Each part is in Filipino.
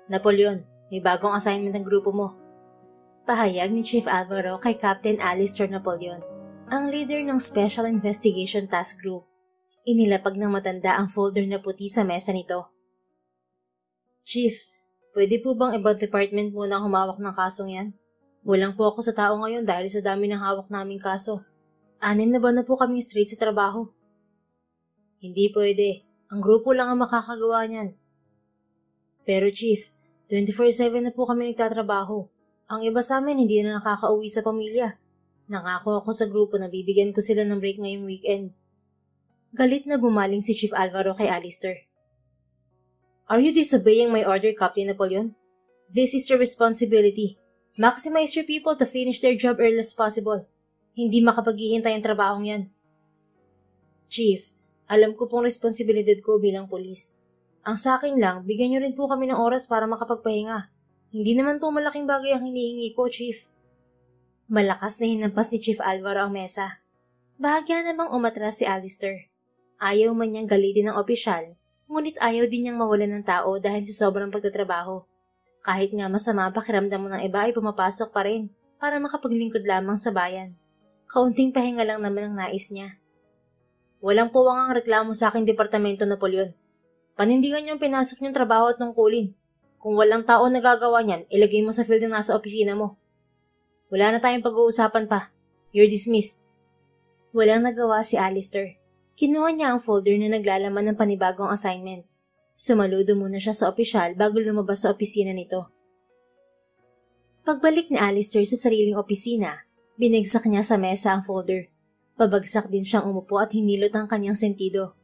Napoleon, may bagong assignment ng grupo mo. Pahayag ni Chief Alvaro kay Captain Alistair Napoleon, ang leader ng Special Investigation Task Group. Inilapag ng matanda ang folder na puti sa mesa nito. Chief, pwede po bang ibang department muna ang humawak ng kasong yan? Walang po ako sa tao ngayon dahil sa dami ng hawak naming kaso. 6 na buwan na po kaming straight sa trabaho. Hindi pwede. Ang grupo lang ang makakagawa niyan. Pero Chief, 24/7 na po kami nagtatrabaho. Ang iba sa amin hindi na nakakauwi sa pamilya. Nangako ako sa grupo na bibigyan ko sila ng break ngayong weekend. Galit na bumaling si Chief Alvaro kay Alistair. Are you disobeying my order, Captain Napoleon? This is your responsibility. Maximize your people to finish their job early as possible. Hindi makapaghihintay ang trabahong yan. Chief, alam ko pong responsibilidad ko bilang polis. Ang sa akin lang, bigyan niyo rin po kami ng oras para makapagpahinga. Hindi naman po malaking bagay ang hinihingi ko, Chief. Malakas na hinampas ni Chief Alvaro ang mesa. Bahagya namang umatras si Alistair. Ayaw man niyang galitin ng opisyal, ngunit ayaw din niyang mawalan ng tao dahil sa sobrang pagtatrabaho. Kahit nga masama ang pakiramdam mo ng iba ay pumapasok pa rin para makapaglingkod lamang sa bayan. Kaunting pahinga lang naman ang nais niya. Walang puwang ang reklamo sa aking departamento, Napoleon. Panindigan niyong pinasok niyong trabaho at nungkulin. Kung walang tao nagagawa niyan, ilagay mo sa field na nasa opisina mo. Wala na tayong pag-uusapan pa. You're dismissed. Walang nagawa si Alistair. Kinuha niya ang folder na naglalaman ng panibagong assignment. Sumaludo muna siya sa opisyal bago lumabas sa opisina nito. Pagbalik ni Alistair sa sariling opisina, binagsak niya sa mesa ang folder. Pabagsak din siyang umupo at hinilot ang kanyang sentido.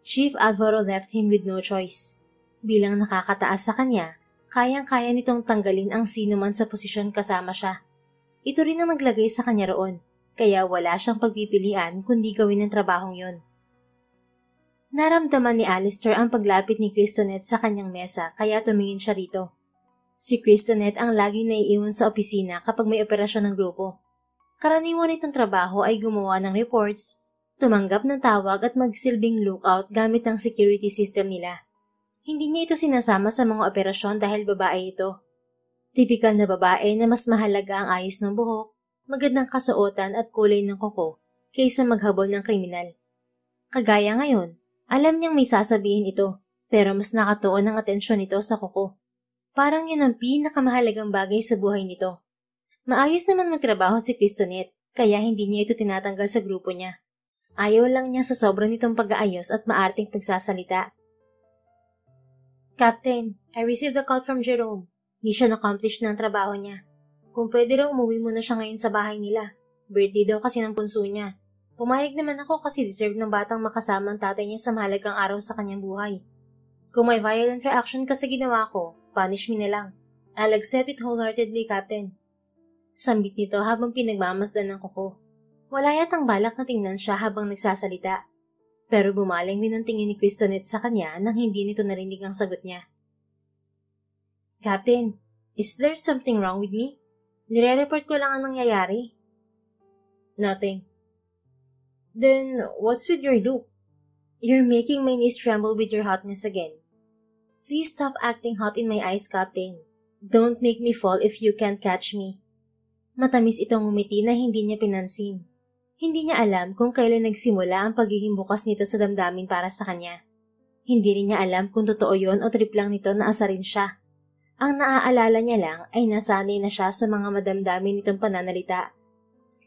Chief Alvaro left him with no choice. Bilang nakakataas sa kanya, kayang-kaya nitong tanggalin ang sino man sa posisyon kasama siya. Ito rin ang naglagay sa kanya roon. Kaya wala siyang pagpipilian kundi gawin ang trabahong yun. Naramdaman ni Alistair ang paglapit ni Cristonet sa kanyang mesa kaya tumingin siya rito. Si Cristonet ang laging naiiwan sa opisina kapag may operasyon ng grupo. Karaniwan nitong trabaho ay gumawa ng reports, tumanggap ng tawag at magsilbing lookout gamit ang security system nila. Hindi niya ito sinasama sa mga operasyon dahil babae ito. Tipikal na babae na mas mahalaga ang ayos ng buhok, magandang kasuotan at kulay ng kuko kaysa maghabol ng kriminal. Kagaya ngayon, alam niyang may sasabihin ito pero mas nakatuon ang atensyon nito sa kuko. Parang yun ang pinakamahalagang bagay sa buhay nito. Maayos naman magtrabaho si Cristonet kaya hindi niya ito tinatanggal sa grupo niya. Ayaw lang niya sa sobra nitong pag-aayos at maarting pagsasalita. Captain, I received a call from Jerome. Mission accomplished na ang trabaho niya. Kung pwede raw umuwi muna siya ngayon sa bahay nila. Birthday daw kasi ng punso niya. Pumayag naman ako kasi deserve ng batang makasama ang tatay niya sa mahalagang araw sa kanyang buhay. Kung may violent reaction ka sa ginawa ko, punish me na lang. I'll accept it wholeheartedly, Captain. Sambit nito habang pinagmamasdan ng kuko. Wala yatang balak na tingnan siya habang nagsasalita. Pero bumaling din ang tingin ni Cristonet sa kanya nang hindi nito narinig ang sagot niya. Captain, is there something wrong with me? Nire-report ko lang ang nangyayari. Nothing. Then, what's with your look? You're making my knees tremble with your hotness again. Please stop acting hot in my eyes, Captain. Don't make me fall if you can't catch me. Matamis itong ngumiti na hindi niya pinansin. Hindi niya alam kung kailan nagsimula ang pagiging bukas nito sa damdamin para sa kanya. Hindi rin niya alam kung totoo yon o trip lang nito na asarin siya. Ang naaalala niya lang ay nasanay na siya sa mga madamdamin nitong pananalita.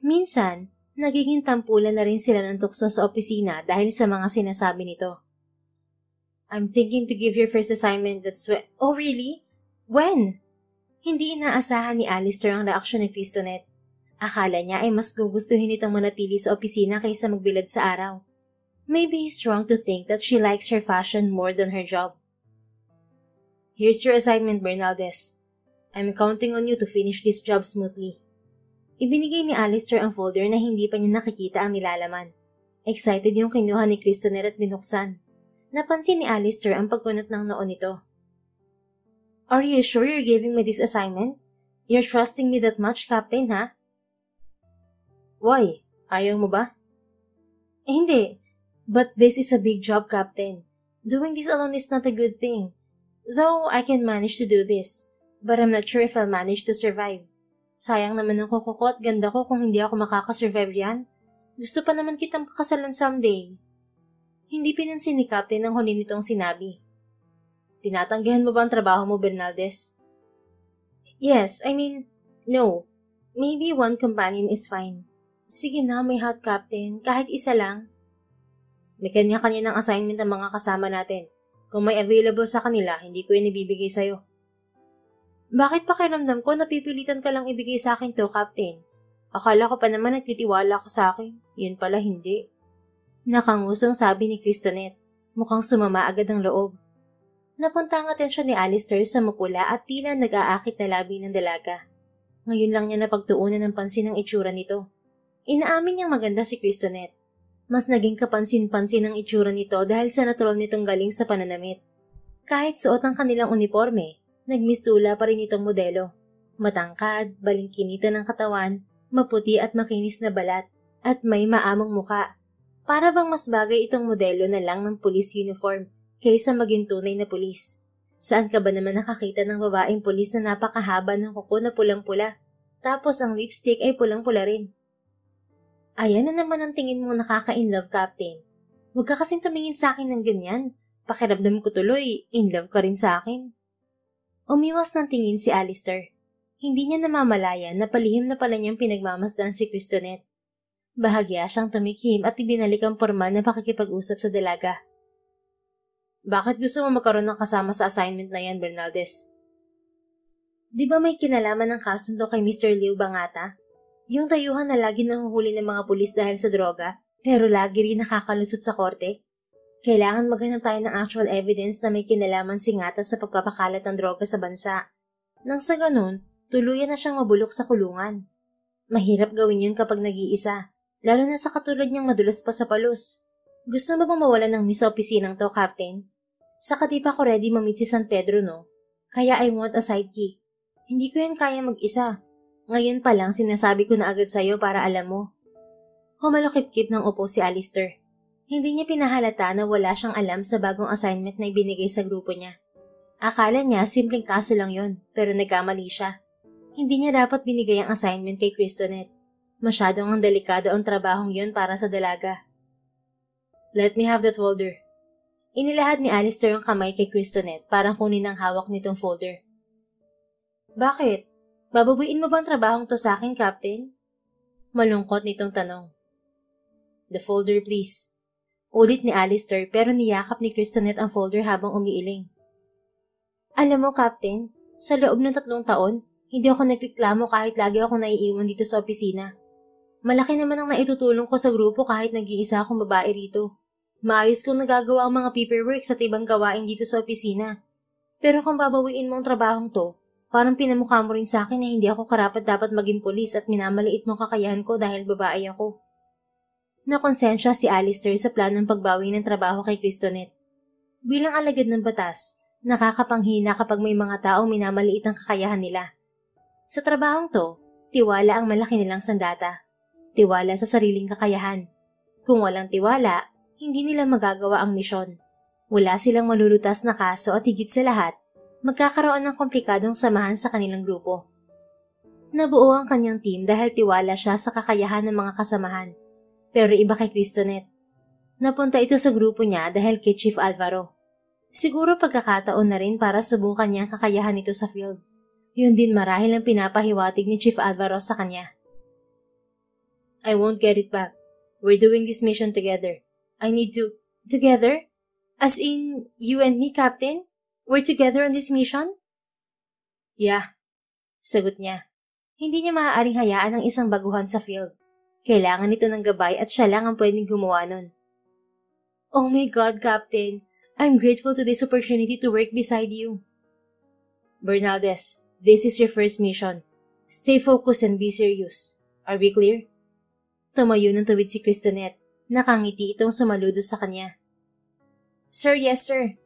Minsan, nagiging tampulan na rin sila ng tukso sa opisina dahil sa mga sinasabi nito. I'm thinking to give your first assignment that's when... Oh, really? When? Hindi inaasahan ni Alistair ang reaksyon ni Cristonet. Akala niya ay mas gugustuhin itong manatili sa opisina kaysa magbilad sa araw. Maybe he's wrong to think that she likes her fashion more than her job. Here's your assignment, Bernaldez. I'm counting on you to finish this job smoothly. Ibinigay ni Alistair ang folder na hindi pa niya nakikita ang nilalaman. Excited yung kinuha ni Cristonet at binuksan. Napansin ni Alistair ang pagkunot ng noo nito. Are you sure you're giving me this assignment? You're trusting me that much, Captain, ha? Why? Ayaw mo ba? Hindi. But this is a big job, Captain. Doing this alone is not a good thing. Though I can manage to do this, but I'm not sure if I'll manage to survive. Sayang naman ang kuko ko at ganda ko kung hindi ako makakasurvive yan. Gusto pa naman kitang pakasalan someday. Hindi pinansin ni Captain ang huli nitong sinabi. Tinatanggihan mo ba ang trabaho mo, Bernaldez? Yes, I mean, no. Maybe one companion is fine. Sige na, may hot captain. Kahit isa lang. May kanya-kanya ng assignment ang mga kasama natin. Kung may available sa kanila, hindi ko yun ibibigay sa'yo. Bakit pakiramdam ko napipilitan ka lang ibigay sa akin to, Captain? Akala ko pa naman nagtitiwala ko sa akin. Yun pala hindi. Nakangusong sabi ni Cristonet. Mukhang sumama agad ang loob. Napunta ang atensyon ni Alistair sa mapula at tila nag-aakit na labi ng dalaga. Ngayon lang niya napagtuunan ng pansin ang itsura nito. Inaamin niyang maganda si Cristonet. Mas naging kapansin-pansin ang itsura nito dahil sa natural nitong galing sa pananamit. Kahit suot ang kanilang uniforme, nagmistula pa rin itong modelo. Matangkad, balingkinita ng katawan, maputi at makinis na balat, at may maamong muka. Para bang mas bagay itong modelo na lang ng police uniform kaysa maging tunay na pulis. Saan ka ba naman nakakita ng babaeng pulis na napakahaba ng kuko na pulang-pula, tapos ang lipstick ay pulang-pula rin? Ayan na naman ang tingin mo nakaka-inlove, Captain. Huwag ka kasing tumingin sa akin ng ganyan. Pakiramdam ko tuloy, in love ka rin sa akin. Umiwas ng tingin si Alistair. Hindi niya namamalayan na palihim na pala niyang pinagmamasdan si Cristonet. Bahagya siyang tumikim at ibinalik ang formal na pakikipag-usap sa dalaga. Bakit gusto mo magkaroon ng kasama sa assignment na yan, Bernaldez? Di ba may kinalaman ng kasundo kay Mr. Liu Bangata? Yung tayuhan na lagi nahuhuli ng mga pulis dahil sa droga, pero lagi rin nakakalusot sa korte? Kailangan maghanap tayo ng actual evidence na may kinalaman si Ngata sa pagpapakalat ng droga sa bansa. Nang sa ganun, tuluyan na siyang mabulok sa kulungan. Mahirap gawin yun kapag nag-iisa, lalo na sa katulad niyang madulas pa sa palos. Gusto mo bang mawala ng miss sa opisinang to, Captain? Saka di pa ako ready mamit si San Pedro, no? Kaya I want a sidekick. Hindi ko yan kaya mag-isa. Ngayon pa lang sinasabi ko na agad sa'yo para alam mo. Humalakip-kip ng upo si Alistair. Hindi niya pinahalata na wala siyang alam sa bagong assignment na ibinigay sa grupo niya. Akala niya simpleng kaso lang yon, pero nagkamali siya. Hindi niya dapat binigay ang assignment kay Cristonet. Masyadong ang delikado ang trabahong yon para sa dalaga. Let me have that folder. Inilahad ni Alistair ang kamay kay Cristonet para kunin ang hawak nitong folder. Bakit? Bababuin mo bang trabahong to sa akin, Captain? Malungkot nitong tanong. The folder, please. Ulit ni Alistair pero niyakap ni Cristonet ang folder habang umiiling. Alam mo, Captain, sa loob ng 3 taon, hindi ako nagreklamo kahit lagi ako naiiwan dito sa opisina. Malaki naman ang naitutulong ko sa grupo kahit nag-iisa akong babae rito. Maayos kong nagagawa ang mga paperwork sa ibang gawain dito sa opisina. Pero kung babawiin mo ang trabahong to, parang pinamukha mo rin sa akin na hindi ako karapat-dapat maging pulis at minamaliit mong kakayahan ko dahil babae ako. Nakonsensya si Alistair sa planong pagbawi ng trabaho kay Cristonet. Bilang alagad ng batas, nakakapanghina kapag may mga taong minamaliit ang kakayahan nila. Sa trabahong to, tiwala ang malaki nilang sandata. Tiwala sa sariling kakayahan. Kung walang tiwala, hindi nila magagawa ang misyon. Wala silang malulutas na kaso at higit sa lahat, magkakaroon ng komplikadong samahan sa kanilang grupo. Nabuo ang kanyang team dahil tiwala siya sa kakayahan ng mga kasamahan. Pero iba kay Cristonet. Napunta ito sa grupo niya dahil kay Chief Alvaro. Siguro pagkakataon na rin para subukan niya ang kakayahan nito sa field. Yun din marahil ang pinapahiwatig ni Chief Alvaro sa kanya. I won't get it back. We're doing this mission together. I need to... Together? As in, you and me, Captain? We're together on this mission? Yeah, sagot niya. Hindi niya maaaring hayaan ang isang baguhan sa field. Kailangan nito ng gabay at siya lang ang pwedeng gumawa nun. Oh my God, Captain. I'm grateful to this opportunity to work beside you. Bernaldez, this is your first mission. Stay focused and be serious. Are we clear? Tumayo ng tuwid si Cristonet. Nakangiti itong sumaludo sa kanya. Sir, yes sir.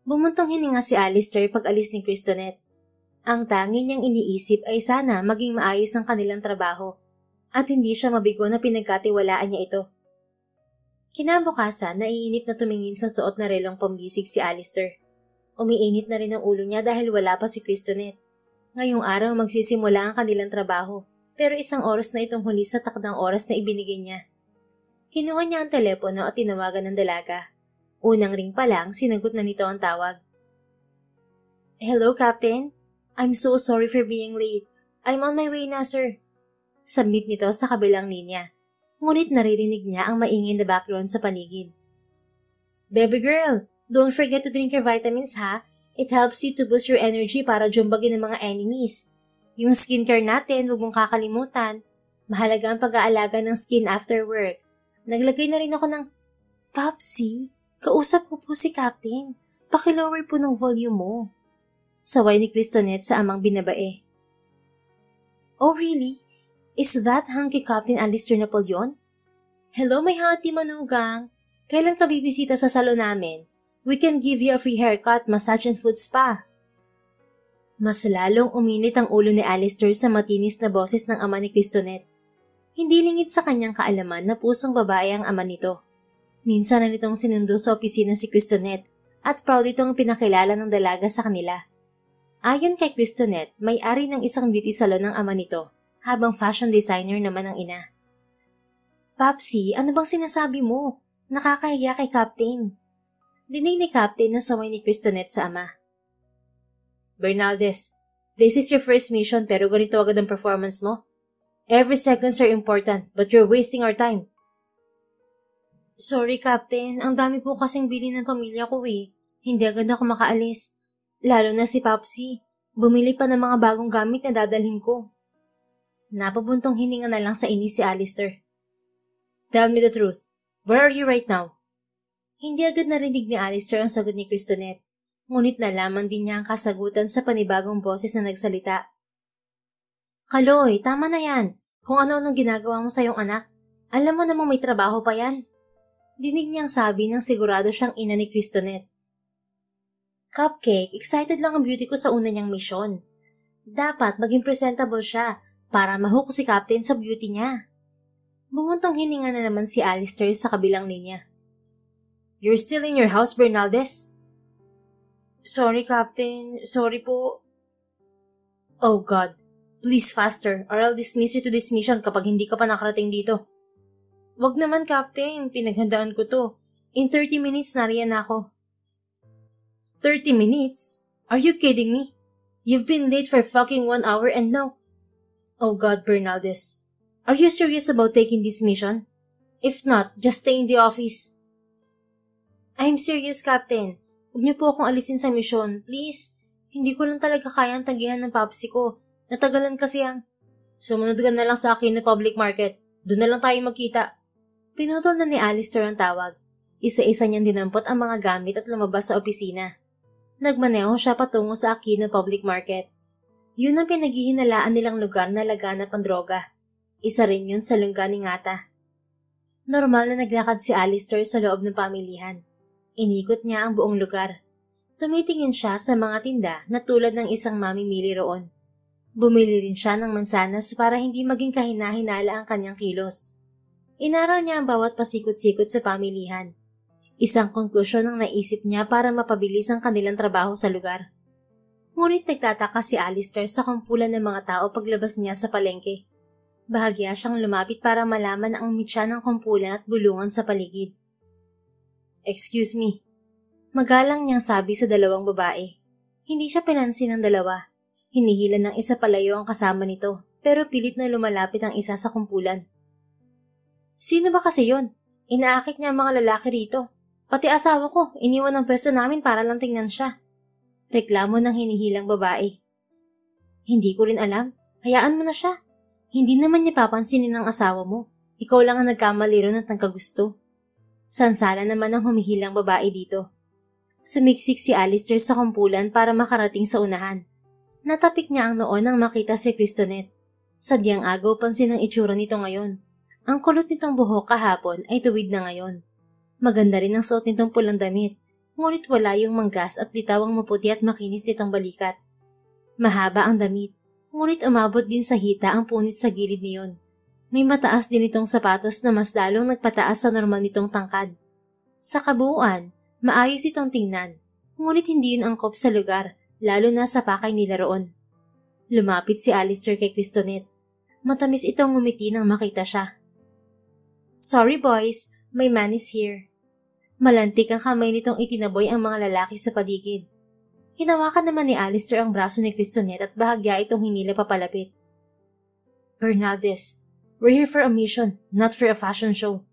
Bumuntong hininga si Alistair pag-alis ni Cristonet. Ang tangi niyang iniisip ay sana maging maayos ang kanilang trabaho at hindi siya mabigo na pinagkatiwalaan niya ito. Kinabukasan, naiinip na tumingin sa suot na relong pambisig si Alistair. Umiinit na rin ang ulo niya dahil wala pa si Cristonet. Ngayong araw magsisimula ang kanilang trabaho, pero 1 oras na itong huli sa takdang oras na ibinigay niya. Kinuha niya ang telepono at tinawagan ng dalaga. Unang ring pa lang, sinagot na nito ang tawag. Hello, Captain? I'm so sorry for being late. I'm on my way na, sir. Submit nito sa kabilang linya. Ngunit naririnig niya ang maingay na background sa paligid. Baby girl, don't forget to drink your vitamins, ha? It helps you to boost your energy para jumbagin ng mga enemies. Yung skincare natin, huwag mong kakalimutan. Mahalaga ang pag-aalaga ng skin after work. Naglagay na rin ako ng... Popsy, kausap ko po si Captain. Pakilower po ng volume mo. Saway ni Cristonet sa amang binabae. Oh really? Is that Hunky Captain Alistair Napoleon? Hello my hati manugang. Kailan ka bibisita sa salon namin? We can give you a free haircut, massage and food spa. Mas lalong uminit ang ulo ni Alistair sa matinis na boses ng ama ni Cristonet. Hindi lingid sa kanyang kaalaman na pusong babae ang ama nito. Minsan na nitong sinundo sa opisina si Cristonet at proud itong pinakilala ng dalaga sa kanila. Ayon kay Cristonet, may-ari ng isang beauty salon ng ama nito, habang fashion designer naman ang ina. Popsy, ano bang sinasabi mo? Nakakahiya kay Captain. Dinig ni Captain na saway ni Cristonet sa ama. Bernaldez, this is your first mission pero ganito agad ang performance mo. Every seconds are important but you're wasting our time. Sorry, Captain. Ang dami po kasing bili ng pamilya ko eh. Hindi agad ako makaalis. Lalo na si Popsy. Bumili pa ng mga bagong gamit na dadalhin ko. Napabuntong hininga na lang sa inis si Alistair. Tell me the truth. Where are you right now? Hindi agad narinig ni Alistair ang sagot ni Cristonet. Ngunit nalaman din niya ang kasagutan sa panibagong boses na nagsalita. Kaloy, tama na yan. Kung ano-anong ginagawa mo sa iyong anak, alam mo namang may trabaho pa yan. Dinig niyang sabi ng sigurado siyang ina ni Cristonet. Cupcake, excited lang ang beauty ko sa una niyang misyon. Dapat maging presentable siya para mahook si Captain sa beauty niya. Bumuntong hininga na naman si Alistair sa kabilang linya. You're still in your house, Bernaldez? Sorry, Captain. Sorry po. Oh God. Please faster or I'll dismiss you to this mission kapag hindi ka pa nakarating dito. Wag naman, Captain. Pinaghandaan ko to. In 30 minutes nariyan ako. 30 minutes? Are you kidding me? You've been late for fucking 1 hour and now... Oh God, Bernaldez. Are you serious about taking this mission? If not, just stay in the office. I'm serious, Captain. Huwag niyo po akong alisin sa misyon, please. Hindi ko lang talaga kaya ang tagihan ng papsi ko. Natagalan kasi ang... Sumunod ka na lang sa akin na public market. Doon na lang tayo magkita. Pinutol na ni Alistair ang tawag. Isa-isa niyang dinampot ang mga gamit at lumabas sa opisina. Nagmaneho siya patungo sa Aquino Public Market. Yun ang pinaghihinalaan nilang lugar na laganap ang droga. Isa rin yun sa lungga ni Ngata. Normal na naglakad si Alistair sa loob ng pamilihan. Inikot niya ang buong lugar. Tumitingin siya sa mga tinda na tulad ng isang mamimili roon. Bumili rin siya ng mansanas para hindi maging kahina-hinala ang kanyang kilos. Inaral niya ang bawat pasikot-sikot sa pamilihan. Isang konklusyon ang naisip niya para mapabilis ang kanilang trabaho sa lugar. Ngunit nagtataka si Alistair sa kumpulan ng mga tao paglabas niya sa palengke. Bahagya siyang lumapit para malaman ang mitya ng kumpulan at bulungan sa paligid. Excuse me. Magalang niyang sabi sa dalawang babae. Hindi siya pinansin ng dalawa. Hinihila ng isa palayo ang kasama nito, pero pilit na lumalapit ang isa sa kumpulan. Sino ba kasi yon? Inaakit niya ang mga lalaki rito. Pati asawa ko, iniwan ang pwesto namin para lang tingnan siya. Reklamo ng hinihilang babae. Hindi ko rin alam. Hayaan mo na siya. Hindi naman niya papansinin ng asawa mo. Ikaw lang ang nagkamali ron at nagkagusto. Sansala naman ang humihilang babae dito. Sumiksik si Alistair sa kumpulan para makarating sa unahan. Natapik niya ang noon nang makita si Cristonet. Sadyang agaw pansin ang itsura nito ngayon. Ang kulot nitong buhok kahapon ay tuwid na ngayon. Maganda rin ang suot nitong pulang damit, ngunit wala yung manggas at litawang maputi at makinis nitong balikat. Mahaba ang damit, ngunit umabot din sa hita ang punit sa gilid niyon. May mataas din itong sapatos na mas lalong nagpataas sa normal nitong tangkad. Sa kabuuan, maayos itong tingnan. Ngunit hindi yun angkop sa lugar, lalo na sa pakay nila roon. Lumapit si Alistair kay Christonet. Matamis itong ngumiti nang makita siya. Sorry boys, my man is here. Malantik ang kamay nitong itinaboy ang mga lalaki sa paligid. Hinawakan naman ni Alistair ang braso ni Christonet at bahagya itong hinila papalapit. Bernaldez, we're here for a mission, not for a fashion show.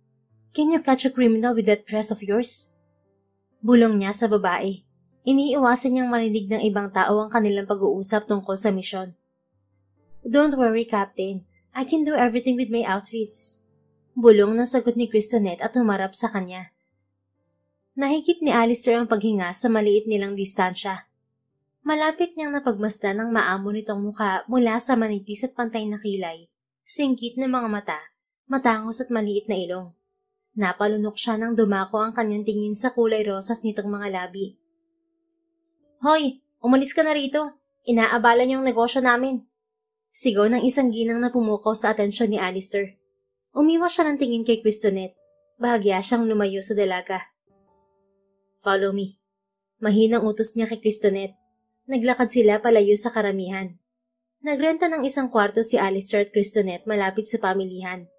Can you catch a criminal with that dress of yours? Bulong niya sa babae. Iniiwasan niyang marinig ng ibang tao ang kanilang pag-uusap tungkol sa misyon. Don't worry, Captain. I can do everything with my outfits. Bulong ng sagot ni Christonet at humarap sa kanya. Nahigit ni Alistair ang paghinga sa maliit nilang distansya. Malapit niyang napagmasdan ang maamo nitong mukha mula sa manipis at pantay na kilay, singkit na mga mata, matangos at maliit na ilong. Napalunok siya nang dumako ang kanyang tingin sa kulay rosas nitong mga labi. Hoy, umalis ka na rito. Inaabala niyo ang negosyo namin. Sigaw ng isang ginang na pumukaw sa atensyon ni Alistair. Umiwas siya ng tingin kay Christonet. Bahagya siyang lumayo sa dalaga. Follow me. Mahinang utos niya kay Christonet. Naglakad sila palayo sa karamihan. Nagrenta ng isang kwarto si Alistair at Christonet malapit sa pamilihan.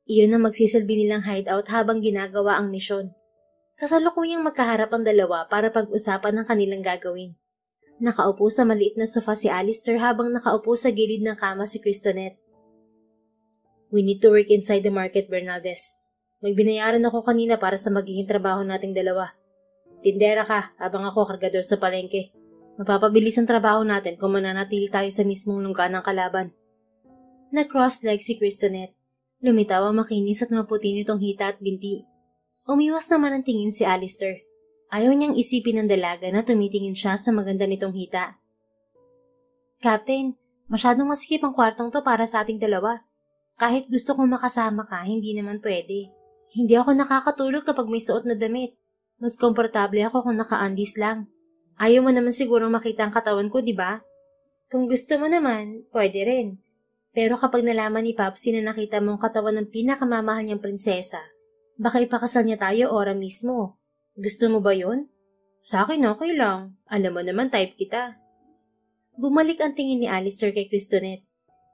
Iyon ang magsisilbi nilang hideout habang ginagawa ang misyon. Kasalukuyang magkaharap ang dalawa para pag-usapan ang kanilang gagawin. Nakaupo sa maliit na sofa si Alistair habang nakaupo sa gilid ng kama si Christonet. We need to work inside the market, Bernaldez. May binayaran ako kanina para sa magiging trabaho nating dalawa. Tindera ka habang ako kargador sa palengke. Mapapabilis ang trabaho natin kung mananatili tayo sa mismong lungga ng kalaban. Nag-cross-leg si Christonet. Lumitaw ang makinis at maputi nitong hita at binti. Umiwas naman ang tingin si Alistair. Ayaw niyang isipin ng dalaga na tumitingin siya sa maganda nitong hita. Captain, masyadong masikip ang kwartong to para sa ating dalawa. Kahit gusto kong makasama ka, hindi naman pwede. Hindi ako nakakatulog kapag may suot na damit. Mas komportable ako kung naka-undies lang. Ayaw mo naman sigurong makita ang katawan ko, di ba? Kung gusto mo naman, pwede rin. Pero kapag nalaman ni Papsi na nakita mo ang katawan ng pinakamamahal niyang prinsesa, baka ipakasal niya tayo ora mismo. Gusto mo ba yun? Sa akin okay lang. Alam mo naman type kita. Bumalik ang tingin ni Alistair kay Christonet.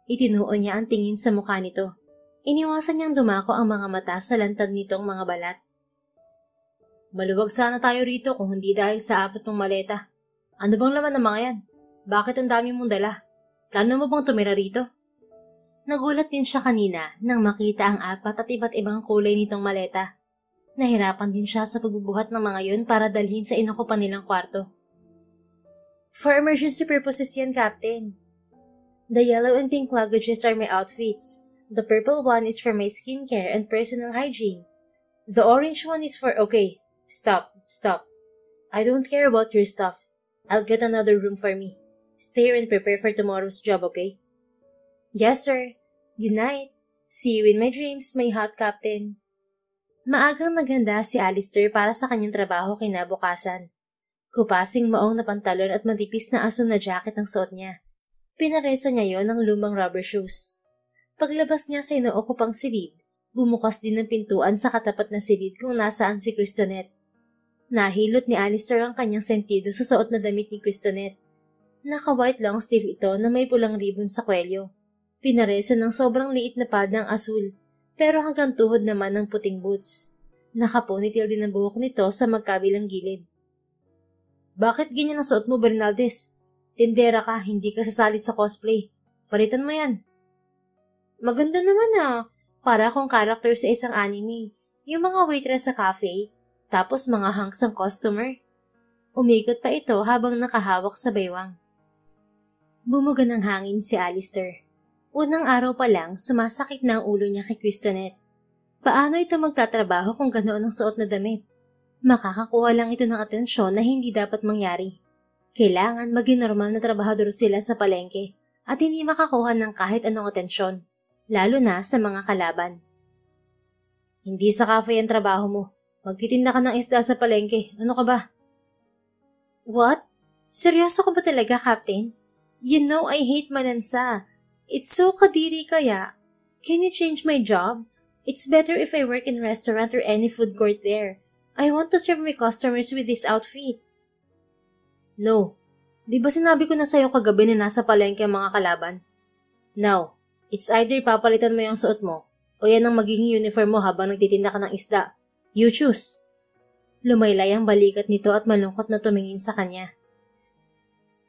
Itinuon niya ang tingin sa mukha nito. Iniwasan niyang dumako ang mga mata sa lantad nitong mga balat. Maluwag sana tayo rito kung hindi dahil sa apat ng maleta. Ano bang laman ng mga yan? Bakit ang dami mong dala? Plano mo bang tumira rito? Nagulat din siya kanina nang makita ang apat at iba't ibang kulay nitong maleta. Nahirapan din siya sa pagbubuhat ng mga yon para dalhin sa inukupan nilang kwarto. For emergency purposes yan, Captain. The yellow and pink luggages are my outfits. The purple one is for my skincare and personal hygiene. The orange one is for... Okay, stop. I don't care about your stuff. I'll get another room for me. Stay and prepare for tomorrow's job, okay? Yes, sir. Good night. See you in my dreams, my hot captain. Maagang naghanda si Alistair para sa kanyang trabaho kinabukasan. Kupasing maong na pantalon at matipis na asul na jacket ang suot niya. Pinaresa niya yon ng lumang rubber shoes. Paglabas niya sa inuukupang silid, bumukas din ng pintuan sa katapat na silid kung nasaan si Christonet. Nahilot ni Alistair ang kanyang sentido sa suot na damit ni Christonet. Naka-white long sleeve ito na may pulang ribbon sa kwelyo. Pinaresa ng sobrang liit na padang asul, pero hanggang tuhod naman ng puting boots. Nakaponytail din ang buhok nito sa magkabilang gilid. Bakit ganyan ang suot mo, Bernaldez? Tindera ka, hindi ka sasali sa cosplay. Palitan mo yan. Maganda naman para akong character sa isang anime. Yung mga waitress sa cafe, tapos mga hunks ang customer. Umikot pa ito habang nakahawak sa baywang. Bumuga ng hangin si Alistair. Unang araw pa lang, sumasakit na ang ulo niya kay Christonet. Paano ito magtatrabaho kung ganoon ang suot na damit? Makakakuha lang ito ng atensyon na hindi dapat mangyari. Kailangan maging normal na trabahador sila sa palengke at hindi makakuha ng kahit anong atensyon, lalo na sa mga kalaban. Hindi sa cafe ang trabaho mo. Magtitinda ka ng isda sa palengke. Ano ka ba? What? Seryoso ka ba talaga, Captain? You know I hate manansa. It's so kadiri kaya. Can you change my job? It's better if I work in restaurant or any food court there. I want to serve my customers with this outfit. No. Di ba sinabi ko na sa'yo kagabi na nasa palengke ang mga kalaban? Now, it's either papalitan mo yung suot mo o yan ang magiging uniform mo habang nagtitinda ka ng isda. You choose. Lumaylay ang balikat nito at malungkot na tumingin sa kanya.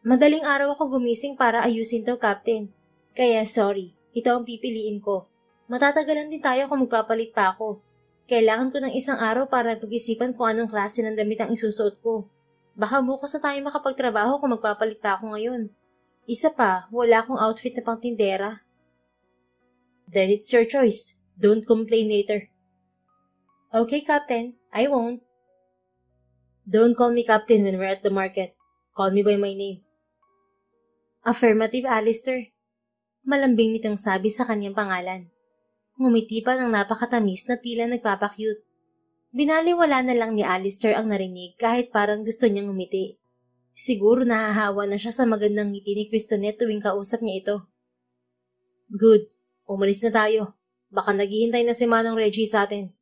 Madaling araw ako gumising para ayusin to, Captain. Kaya sorry, ito ang pipiliin ko. Matatagalan din tayo kung magpapalit pa ako. Kailangan ko ng isang araw para pag-isipan kung anong klase ng damit ang isusuot ko. Baka bukas na tayo makapagtrabaho kung magpapalit pa ako ngayon. Isa pa, wala akong outfit na pang tindera. Then it's your choice. Don't complain later. Okay, Captain. I won't. Don't call me Captain when we're at the market. Call me by my name. Affirmative, Alistair. Malambing nitong sabi sa kanyang pangalan. Ngumiti pa ng napakatamis na tila nagpapakyut. Binaliwala na lang ni Alistair ang narinig kahit parang gusto niyang ngumiti. Siguro nahahawa na siya sa magandang ngiti ni Christonet tuwing kausap niya ito. Good. Umalis na tayo. Baka naghihintay na si Manong Reggie sa atin.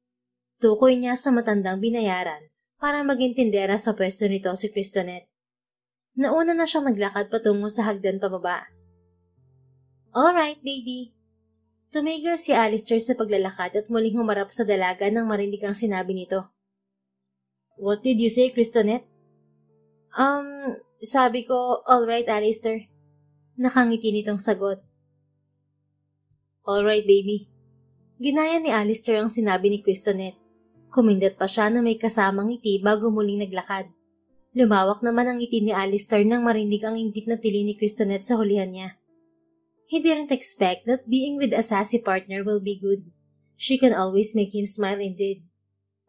Tukoy niya sa matandang binayaran para maging tindera sa pwesto nito si Christonet. Nauna na siyang naglakad patungo sa hagdan pababa. Alright, baby. Tumigil si Alistair sa paglalakad at muling humarap sa dalaga nang marinig ang sinabi nito. What did you say, Christonet? Sabi ko, alright, Alistair. Nakangiti nitong sagot. Alright, baby. Ginaya ni Alistair ang sinabi ni Christonet. Kumindat pa siya na may kasamang ngiti bago muling naglakad. Lumawak naman ang ngiti ni Alistair nang marinig ang impit na tili ni Christonet sa hulihan niya. He didn't expect that being with a sassy partner will be good. She can always make him smile indeed.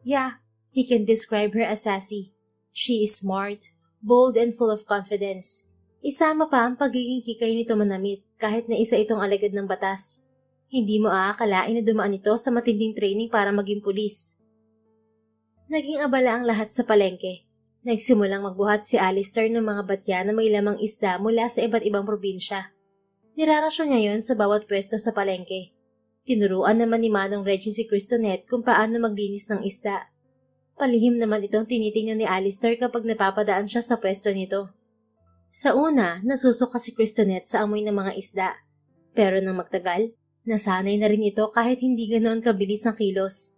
Yeah, he can describe her as sassy. She is smart, bold and full of confidence. Isama pa ang pagiging kikay nito manamit kahit na isa itong alagad ng batas. Hindi mo aakalain na dumaan ito sa matinding training para maging pulis. Naging abala ang lahat sa palengke. Nagsimulang magbuhat si Alistair ng mga batya na may lamang isda mula sa iba't ibang probinsya. Nirarasyon niya yon sa bawat pwesto sa palengke. Tinuruan naman ni Manong Reggie si Christonet kung paano maglinis ng isda. Palihim naman itong tinitingnan ni Alistair kapag napapadaan siya sa pwesto nito. Sa una, nasusuka si Christonet sa amoy ng mga isda. Pero nang magtagal, nasanay na rin ito kahit hindi ganoon kabilis ang kilos.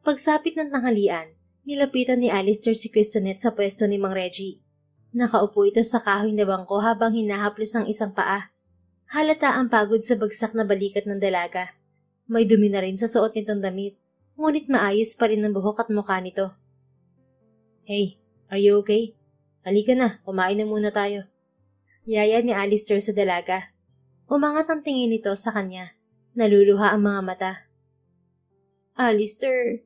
Pagsapit ng tanghalian, nilapitan ni Alistair si Christonet sa pwesto ni Mang Reggie. Nakaupo ito sa kahoy na bangko habang hinahaplos ang isang paa. Halata ang pagod sa bagsak na balikat ng dalaga. May dumi na rin sa suot nitong damit, ngunit maayos pa rin ang buhok at mukha nito. Hey, are you okay? Halika na, kumain na muna tayo. Yaya ni Alistair sa dalaga. Umangat ang tingin nito sa kanya. Naluluha ang mga mata. Alistair,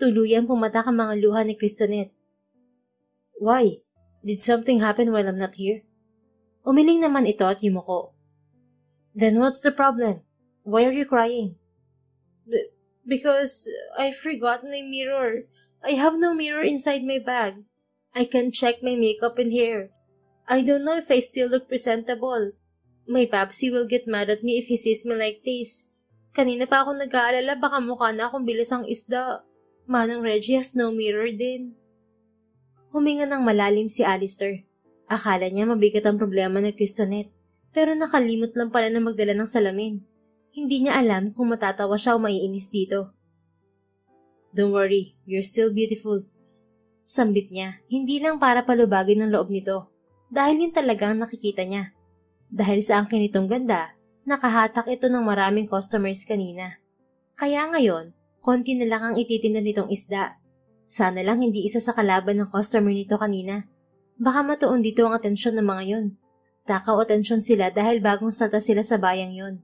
tuluyang pumata ang mga luha ni Christonet. Why? Did something happen while I'm not here? Umiling naman ito at yumuko. Then what's the problem? Why are you crying? Because I forgot my mirror. I have no mirror inside my bag. I can't check my makeup and hair. I don't know if I still look presentable. My papsi will get mad at me if he sees me like this. Kanina pa ako nag-aalala baka mukha na akong bilasang isda. Manang Reggie has no mirror din. Huminga ng malalim si Alistair. Akala niya mabigat ang problema ni Christonet, pero nakalimot lang pala na magdala ng salamin. Hindi niya alam kung matatawa siya o maiinis dito. Don't worry, you're still beautiful. Sambit niya, hindi lang para palubagin ng loob nito, dahil yun talagang nakikita niya. Dahil sa angkin nitong ganda, nakahatak ito ng maraming customers kanina. Kaya ngayon, konti na lang ang ititinda nitong isda. Sana lang hindi isa sa kalaban ng customer nito kanina. Baka matuon dito ang atensyon ng mga yon. Takaw atensyon sila dahil bagong salta sila sa bayang yon.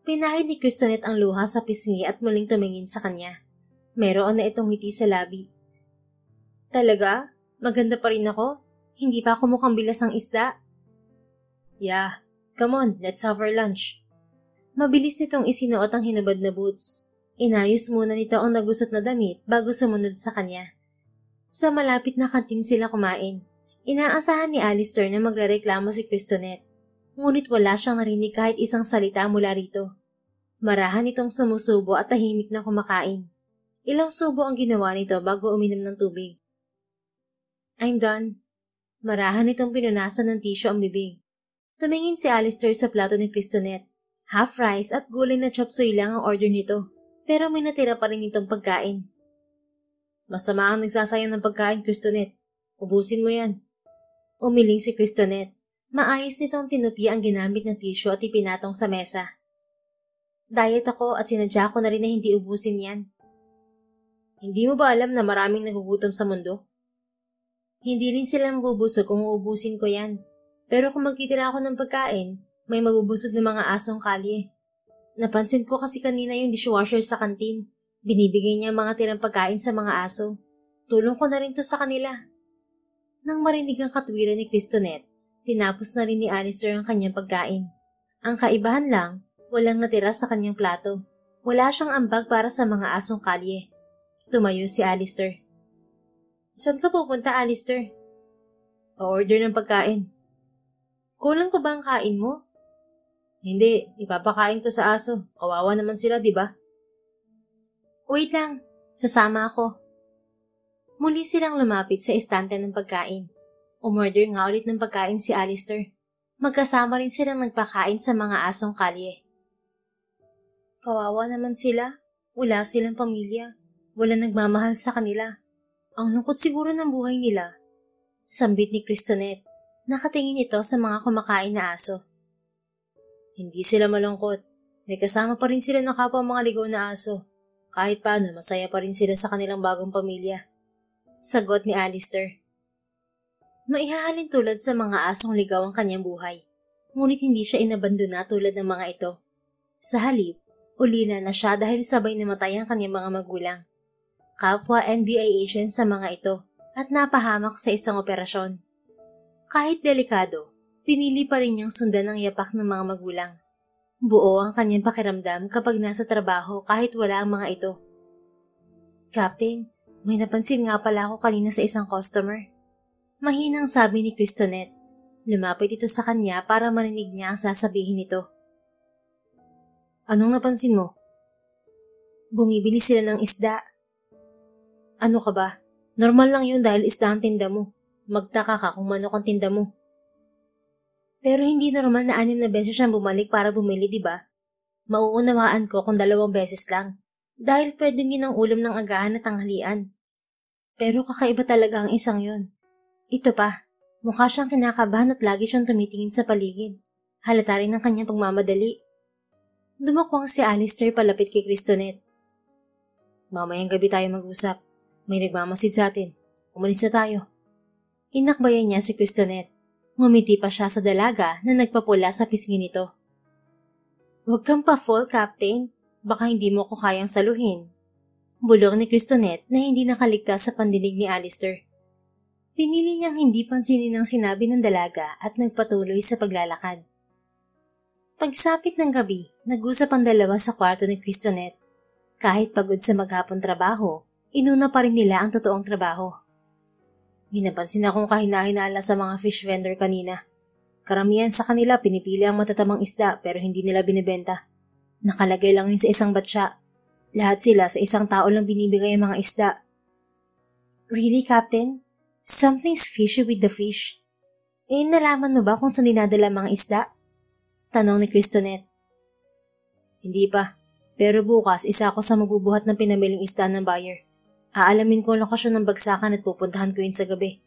Pinahid ni Christonet ang luha sa pisngi at muling tumingin sa kanya. Meron na itong ngiti sa labi. Talaga? Maganda pa rin ako? Hindi pa ako mukhang bilas ang isda? Yeah, come on, let's have our lunch. Mabilis nitong isinuot ang hinubad na boots. Inayos muna nito ang nagusot na damit bago sumunod sa kanya. Sa malapit na kantin sila kumain. Inaasahan ni Alistair na magrereklamo si Christonet. Ngunit wala siyang narinig kahit isang salita mula rito. Marahan itong sumusubo at tahimik na kumakain. Ilang subo ang ginawa nito bago uminom ng tubig. I'm done. Marahan nitong pinunasan ng tissue ang bibig. Tumingin si Alistair sa plato ni Cristonet. Half rice at gulay na chop suey lang ang order nito, pero may natira pa rin itong pagkain. Masama ang nagsasayang ng pagkain, Cristonet. Ubusin mo yan. Umiling si Cristonet. Maayos nitong tinupya ang ginamit na tissue at ipinatong sa mesa. Diet ako at sinadya ko na rin na hindi ubusin yan. Hindi mo ba alam na maraming nagugutom sa mundo? Hindi rin sila mabubusog kung uubusin ko yan. Pero kung magtitira ako ng pagkain, may mabubusog na mga asong kalye. Napansin ko kasi kanina yung dishwasher sa kantin. Binibigay niya mga tirang pagkain sa mga aso. Tulong ko na rin to sa kanila. Nang marinig ang katwiran ni Cristonet, tinapos na rin ni Alistair ang kanyang pagkain. Ang kaibahan lang, walang natira sa kanyang plato. Wala siyang ambag para sa mga asong kalye. Tumayo si Alistair. Saan ka pupunta, Alistair? O-order ng pagkain. Kulang pa ba ang kain mo? Hindi, ipapakain ko sa aso. Kawawa naman sila, di ba? Wait lang, sasama ako. Muli silang lumapit sa estante ng pagkain. Umorder nga ulit ng pagkain si Alistair. Magkasama rin silang nagpakain sa mga asong kalye. Kawawa naman sila. Wala silang pamilya. Wala nagmamahal sa kanila. Ang lungkot siguro ng buhay nila. Sambit ni Cristonet. Nakatingin ito sa mga kumakain na aso. Hindi sila malungkot. May kasama pa rin sila na kapwa mga ligaw na aso. Kahit paano, masaya pa rin sila sa kanilang bagong pamilya. Sagot ni Alistair. Maihahalin tulad sa mga asong ligaw ang kanyang buhay. Ngunit hindi siya inabandona tulad ng mga ito. Sa halip, ulila na siya dahil sabay namatay ang kanyang mga magulang. Kapwa NBI agent sa mga ito at napahamak sa isang operasyon. Kahit delikado, pinili pa rin niyang sundan ang yapak ng mga magulang. Buo ang kanyang pakiramdam kapag nasa trabaho kahit wala ang mga ito. Captain, may napansin nga pala ako kanina sa isang customer. Mahinang sabi ni Cristonet. Lumapit ito sa kanya para marinig niya ang sasabihin nito. Anong napansin mo? Bumibili sila ng isda. Ano ka ba? Normal lang yun dahil isda ang tinda mo. Magtaka ka kung manok ang tinda mo. Pero hindi normal na 6 na beses siyang bumalik para bumili, di ba? Mauunawaan ko kung 2 beses lang. Dahil pwedeng yun ang ulam ng agahan at tanghalian. Pero kakaiba talaga ang isang yun. Ito pa, mukha siyang kinakabahan at lagi siyang tumitingin sa paligid. Halata rin ang kanyang pagmamadali. Dumakwang si Alistair palapit kay Cristonet. Mamayang gabi tayo mag-usap. May nagmamasid sa atin. Umalis na tayo. Inakbayan niya si Cristonet. Ngumiti pa siya sa dalaga na nagpapula sa pisngi nito. Huwag kang pa-fall, Captain. Baka hindi mo ko kayang saluhin. Bulong ni Cristonet na hindi nakaligtas sa pandinig ni Alistair. Pinili niyang hindi pansinin ang sinabi ng dalaga at nagpatuloy sa paglalakad. Pagsapit ng gabi, nag-usap ang dalawa sa kwarto ni Cristonet. Kahit pagod sa maghapon trabaho, inuna pa rin nila ang totoong trabaho. Minapansin akong kahinahinala sa mga fish vendor kanina. Karamihan sa kanila pinipili ang matatamang isda pero hindi nila binibenta. Nakalagay lang yun sa isang batya. Lahat sila sa isang tao lang binibigay ang mga isda. Really, Captain? Something's fishy with the fish. Nalaman mo ba kung saan dinadala mga isda? Tanong ni Cristonet. Hindi pa. Pero bukas isa ako sa mabubuhat ng pinamiling isda ng buyer. Aalamin ko ang lokasyon ng bagsakan at pupuntahan ko yun sa gabi.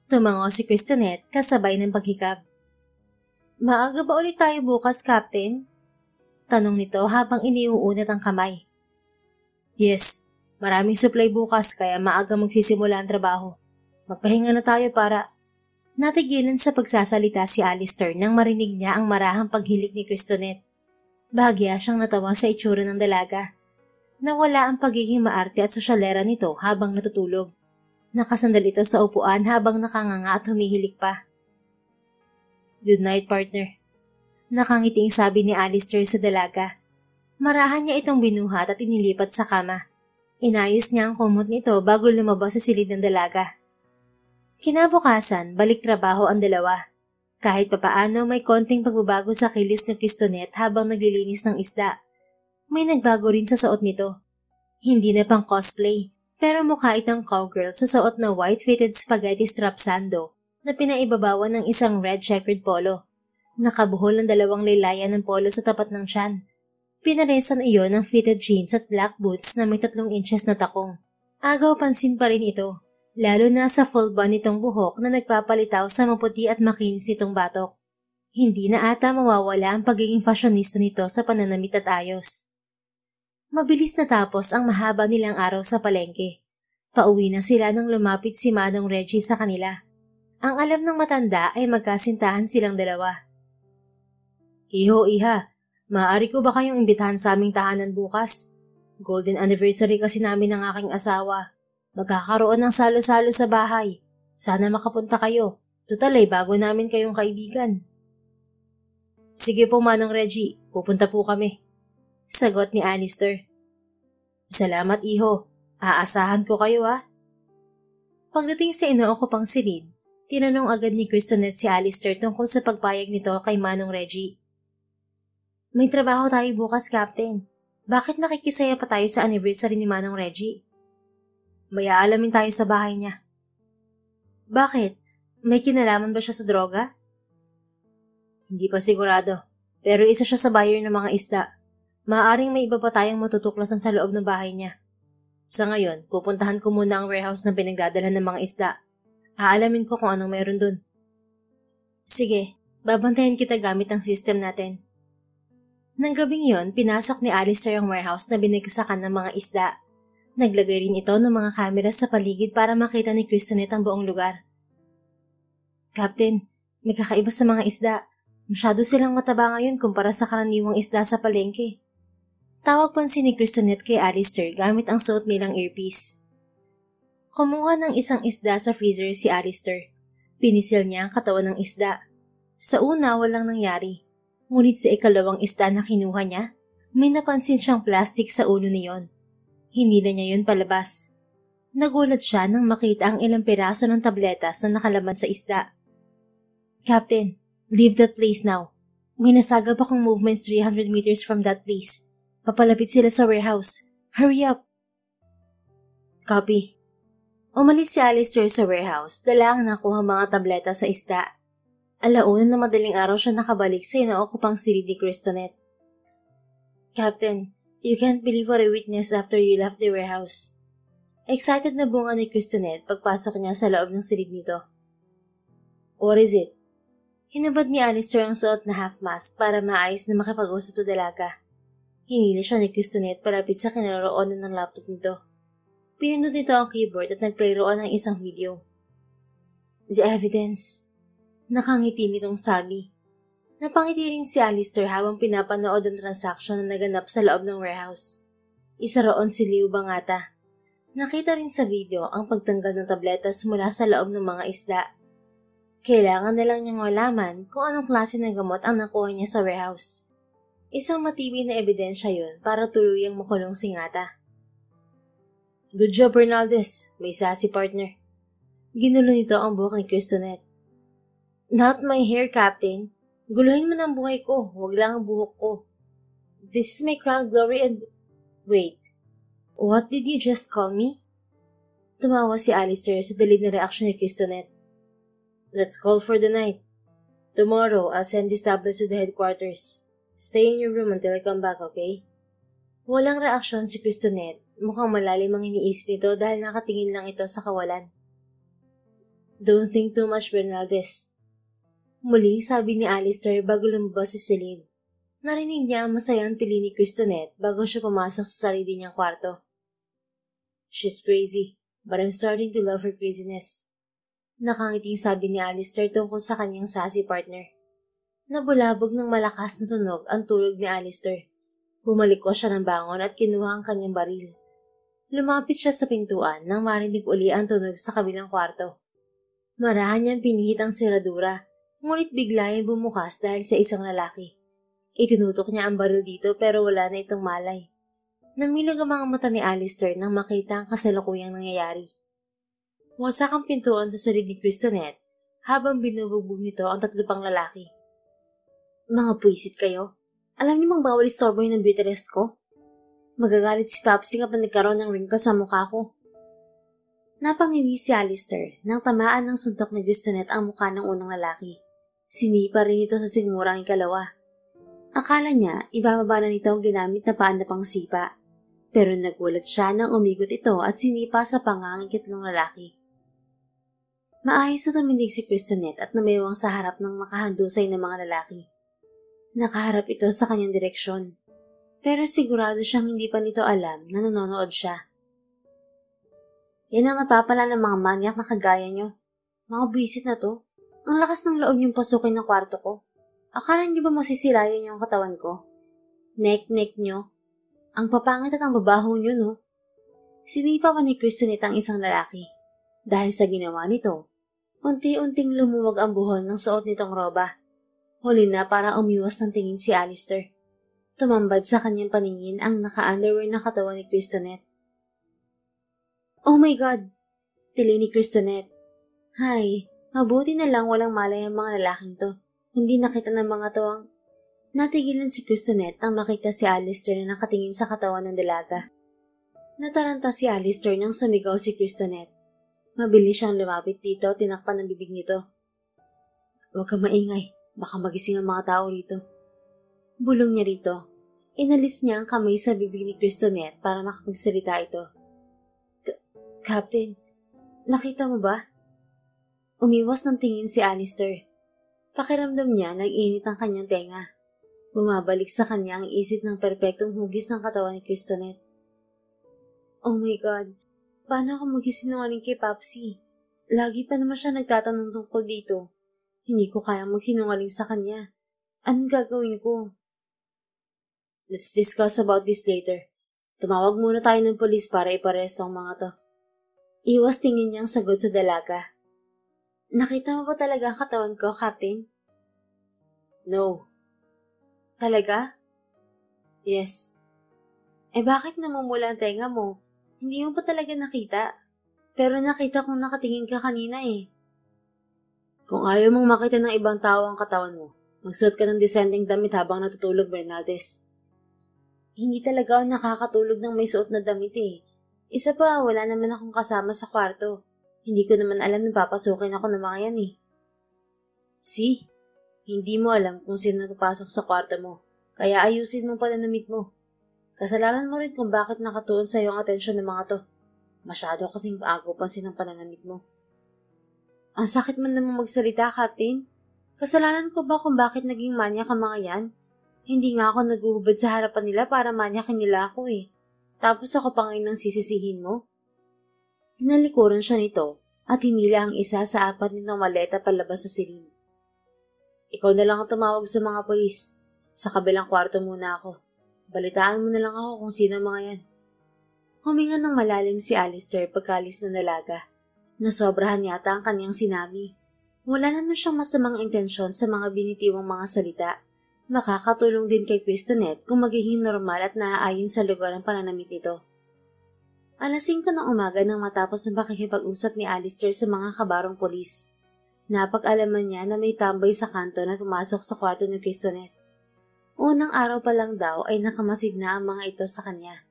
Tumango si Cristonet kasabay ng paghikab. Maaga ba ulit tayo bukas, Captain? Tanong nito habang iniuunat ang kamay. Yes, maraming supply bukas kaya maaga magsisimula ang trabaho. Magpahinga na tayo para... Natigilan sa pagsasalita si Alistair nang marinig niya ang marahang paghilik ni Cristonet. Bahagya siyang natawa sa itsura ng dalaga. Nawala ang pagiging maarte at sosyalera nito habang natutulog. Nakasandal ito sa upuan habang nakanganga at humihilik pa. Good night, partner. Nakangiting sabi ni Alistair sa dalaga. Marahan niya itong binuhat at inilipat sa kama. Inayos niya ang kumot nito bago lumabas sa silid ng dalaga. Kinabukasan, balik trabaho ang dalawa. Kahit papaano may konting pagbabago sa kilos ng Cristonet habang naglilinis ng isda. May nagbago rin sa suot nito. Hindi na pang cosplay, Pero mukha itong cowgirl sa suot na white-fitted spaghetti strap sando na pinaibabawan ng isang red checkered polo. Nakabuhol ang dalawang laylayan ng polo sa tapat ng tiyan. Pinaresan iyon ng fitted jeans at black boots na may 3 inches na takong. Agaw pansin pa rin ito, lalo na sa full bun nitong buhok na nagpapalitaw sa maputi at makinis nitong batok. Hindi na ata mawawala ang pagiging fashionista nito sa pananamit at ayos. Mabilis natapos ang mahaba nilang araw sa palengke. Pauwi na sila nang lumapit si Manong Reggie sa kanila. Ang alam ng matanda ay magkasintahan silang dalawa. Iho, iha, maaari ko ba kayong imbitahan sa aming tahanan bukas? Golden anniversary kasi namin ng aking asawa. Magkakaroon ng salo-salo sa bahay. Sana makapunta kayo. Tutal ay bago namin kayong kaibigan. Sige po Manong Reggie, pupunta po kami. Sagot ni Alistair. Salamat iho, aasahan ko kayo Pagdating sa inoo pang silid, tinanong agad ni Christonette si Alistair tungkol sa pagpayag nito kay Manong Reggie. May trabaho tayo bukas, Captain. Bakit makikisaya pa tayo sa anniversary ni Manong Reggie? May aalamin tayo sa bahay niya. Bakit? May kinalaman ba siya sa droga? Hindi pa sigurado, pero isa siya sa buyer ng mga isda. Maaaring may iba pa tayong matutuklasan sa loob ng bahay niya. Sa ngayon, pupuntahan ko muna ang warehouse na pinagdadalhan ng mga isda. Aalamin ko kung anong meron dun. Sige, babantayan kita gamit ang system natin. Nang gabing yon, pinasok ni Alistair ang warehouse na binagsakan ng mga isda. Naglagay rin ito ng mga kamera sa paligid para makita ni Christonette ang buong lugar. Captain, may kakaiba sa mga isda. Masyado silang mataba ngayon kumpara sa karaniwang isda sa palengke. Tawag pansin ni Christonette kay Alistair gamit ang suot nilang earpiece. Kumuha ng isang isda sa freezer si Alistair. Pinisil niya ang katawan ng isda. Sa una, walang nangyari. Ngunit sa ikalawang isda na kinuha niya, may napansin siyang plastic sa ulo niyon. Hindi na niya yun palabas. Nagulat siya nang makita ang ilang piraso ng tabletas na nakalaman sa isda. Captain, leave that place now. May nasagap akong movements 300 meters from that place. Papalapit sila sa warehouse. Hurry up! Copy. Umalis si Alistair sa warehouse, dala ang nakuha mga tableta sa isda. Alauna na madaling araw siya nakabalik sa inookupang silid ni Christonette. Captain, you can't believe what I witnessed after you left the warehouse. Excited na bunga ni Christonette pagpasok niya sa loob ng silid nito. What is it? Hinubad ni Alistair ang suot na half-mask para maayos na makipag-usap sa dalaga. Hinila siya ni Christonette palapit sa kinaroroonan ng laptop nito. Pinindot nito ang keyboard at nag-play roon ng isang video. The evidence. Nakangiti nitong sabi. Napangiti rin si Alistair habang pinapanood ang transaksyon na naganap sa loob ng warehouse. Isa roon si Liu Bangata. Nakita rin sa video ang pagtanggal ng tabletas mula sa loob ng mga isda. Kailangan na lang niyang malaman kung anong klase ng gamot ang nakuha niya sa warehouse. Isang matibay na ebidensya yun para tuluyang makulong si Ngata. Good job, Bernaldez. May sassy partner. Ginulo nito ang buhok ni Christonette. Not my hair, Captain. Guluhin mo ng buhay ko, huwag lang ang buhok ko. This is my crown glory and... Wait, what did you just call me? Tumawa si Alistair sa dalid na reaksyon ni Christonette. Let's call for the night. Tomorrow, I'll send these tablets to the headquarters. Stay in your room until I come back, okay? Walang reaksyon si Christonette. Mukhang malalim ang iniisip nito dahil nakatingin lang ito sa kawalan. Don't think too much, Bernaldez. Muling sabi ni Alistair bago lumabas si Celine. Narinig niya ang masayang tili ni Christonette bago siya pumasok sa sarili niyang kwarto. She's crazy, but I'm starting to love her craziness. Nakangiting sabi ni Alistair tungkol sa kanyang sassy partner. Nabulabog ng malakas na tunog ang tulog ni Alistair. Bumalikwas siya ng bangon at kinuha ang kanyang baril. Lumapit siya sa pintuan nang marinig uli ang tunog sa kabilang kwarto. Marahan niyang pinihit ang seradura, ngunit bigla yung bumukas dahil sa isang lalaki. Itinutok niya ang baril dito pero wala na itong malay. Namilag ang mga mata ni Alistair nang makita ang kasalukuyang nangyayari. Wasak ang pintuan sa sarili ni Christonette habang binubugbog nito ang 3 pang lalaki. Mga puwisit kayo. Alam niyo bang bawal istorbohin ng beauty rest ko? Magagalit si Papsi kapag nagkaroon ng wrinkles sa mukha ko. Napangiwi si Alistair nang tamaan ng suntok ni Gristonette ang mukha ng unang lalaki. Sinipa rin ito sa sigmurang ikalawa. Akala niya ibababa na nito ang ginamit na paan na pangsipa. Pero nagulat siya nang umigot ito at sinipa sa panga ang ikatlong lalaki. Maayos na tumindig si Gristonette at namewang sa harap ng nakahandusay na mga lalaki. Nakaharap ito sa kanyang direksyon. Pero sigurado siyang hindi pa nito alam na nanonood siya. Yan ang napapala ng mga manyak na kagaya nyo. Mga buwisit na to. Ang lakas ng loob niyong pasukin ng kwarto ko. Akala niyo ba masisilayan yung katawan ko? Neck nyo. Ang papangit at ang babaho nyo, no? Sinipa pa ni Gristonette ang isang lalaki. Dahil sa ginawa nito, unti-unting lumuwag ang buhol ng suot nitong roba. Huli na para umiwas ng tingin si Alistair. Tumambad sa kanyang paningin ang naka-underwear na katawan ni Gristonette. Oh my God! Tili ni Gristonette. Hay, mabuti na lang walang malay ang mga lalaking to. Kundi nakita ng mga to ang... Natigilan si Gristonette nang makita si Alistair na nakatingin sa katawan ng dalaga. Nataranta si Alistair nang sumigaw si Gristonette. Mabilis siyang lumapit dito, tinakpan ang bibig nito. Huwag kang maingay, baka magising ang mga tao rito. Bulong niya rito. Inalis niya ang kamay sa bibig ni Gristonette para makapagsalita ito. Captain, nakita mo ba? Umiwas ng tingin si Alistair. Pakiramdam niya nag-init ang kanyang tenga. Bumabalik sa kanya ang isip ng perpektong hugis ng katawan ni Gristonette. Oh my God, paano ako magsisinungaling kay Papsi? Lagi pa naman siya nagtatanong tungkol dito. Hindi ko kayang magsinungaling sa kanya. Anong gagawin ko? Let's discuss about this later. Tumawag muna tayo ng polis para iparesto ang mga to. Iwas tingin niyang sagot sa dalaga. Nakita mo ba talaga ang katawan ko, Captain? No. Talaga? Yes. Bakit namumula ang tenga mo? Hindi mo pa talaga nakita. Pero nakita kong nakatingin ka kanina eh. Kung ayaw mong makita ng ibang tao ang katawan mo, magsuot ka ng descending damit habang natutulog, Bernaldez. Hindi talaga ako nakakatulog ng may suot na damit eh. Isa pa, wala naman akong kasama sa kwarto. Hindi ko naman alam na papasukin ako ng mga yan eh. See? Hindi mo alam kung sino napapasok sa kwarto mo. Kaya ayusin mo pananamit mo. Kasalanan mo rin kung bakit nakatuon sa iyo ang atensyon ng mga to. Masyado kasing paago-pansin ang pananamit mo. Ang sakit man naman magsalita, Captain. Kasalanan ko ba kung bakit naging manyak ang mga yan? Hindi nga ako naguhubad sa harapan nila para manyakin nila ako eh. Tapos ako pa ngayon ang sisisihin mo? Tinalikuran siya nito at hinila ang isa sa apat nitong maleta palabas sa silid. Ikaw na lang ang tumawag sa mga polis. Sa kabilang kwarto muna ako. Balitaan mo na lang ako kung sino mga yan. Huminga ng malalim si Alistair pagkalis ng dalaga. Nasobrahan yata ang kanyang sinabi. Wala naman siyang masamang intensyon sa mga binitiwang mga salita. Makakatulong din kay Gristonette kung magiging normal at naaayon sa lugar ang pananamit nito. Alas 5 ng umaga nang matapos ang pakikipag-usap ni Alistair sa mga kabarong polis. Napag-alaman niya na may tambay sa kanto na pumasok sa kwarto ni Gristonette. Unang araw pa lang daw ay nakamasid na ang mga ito sa kanya.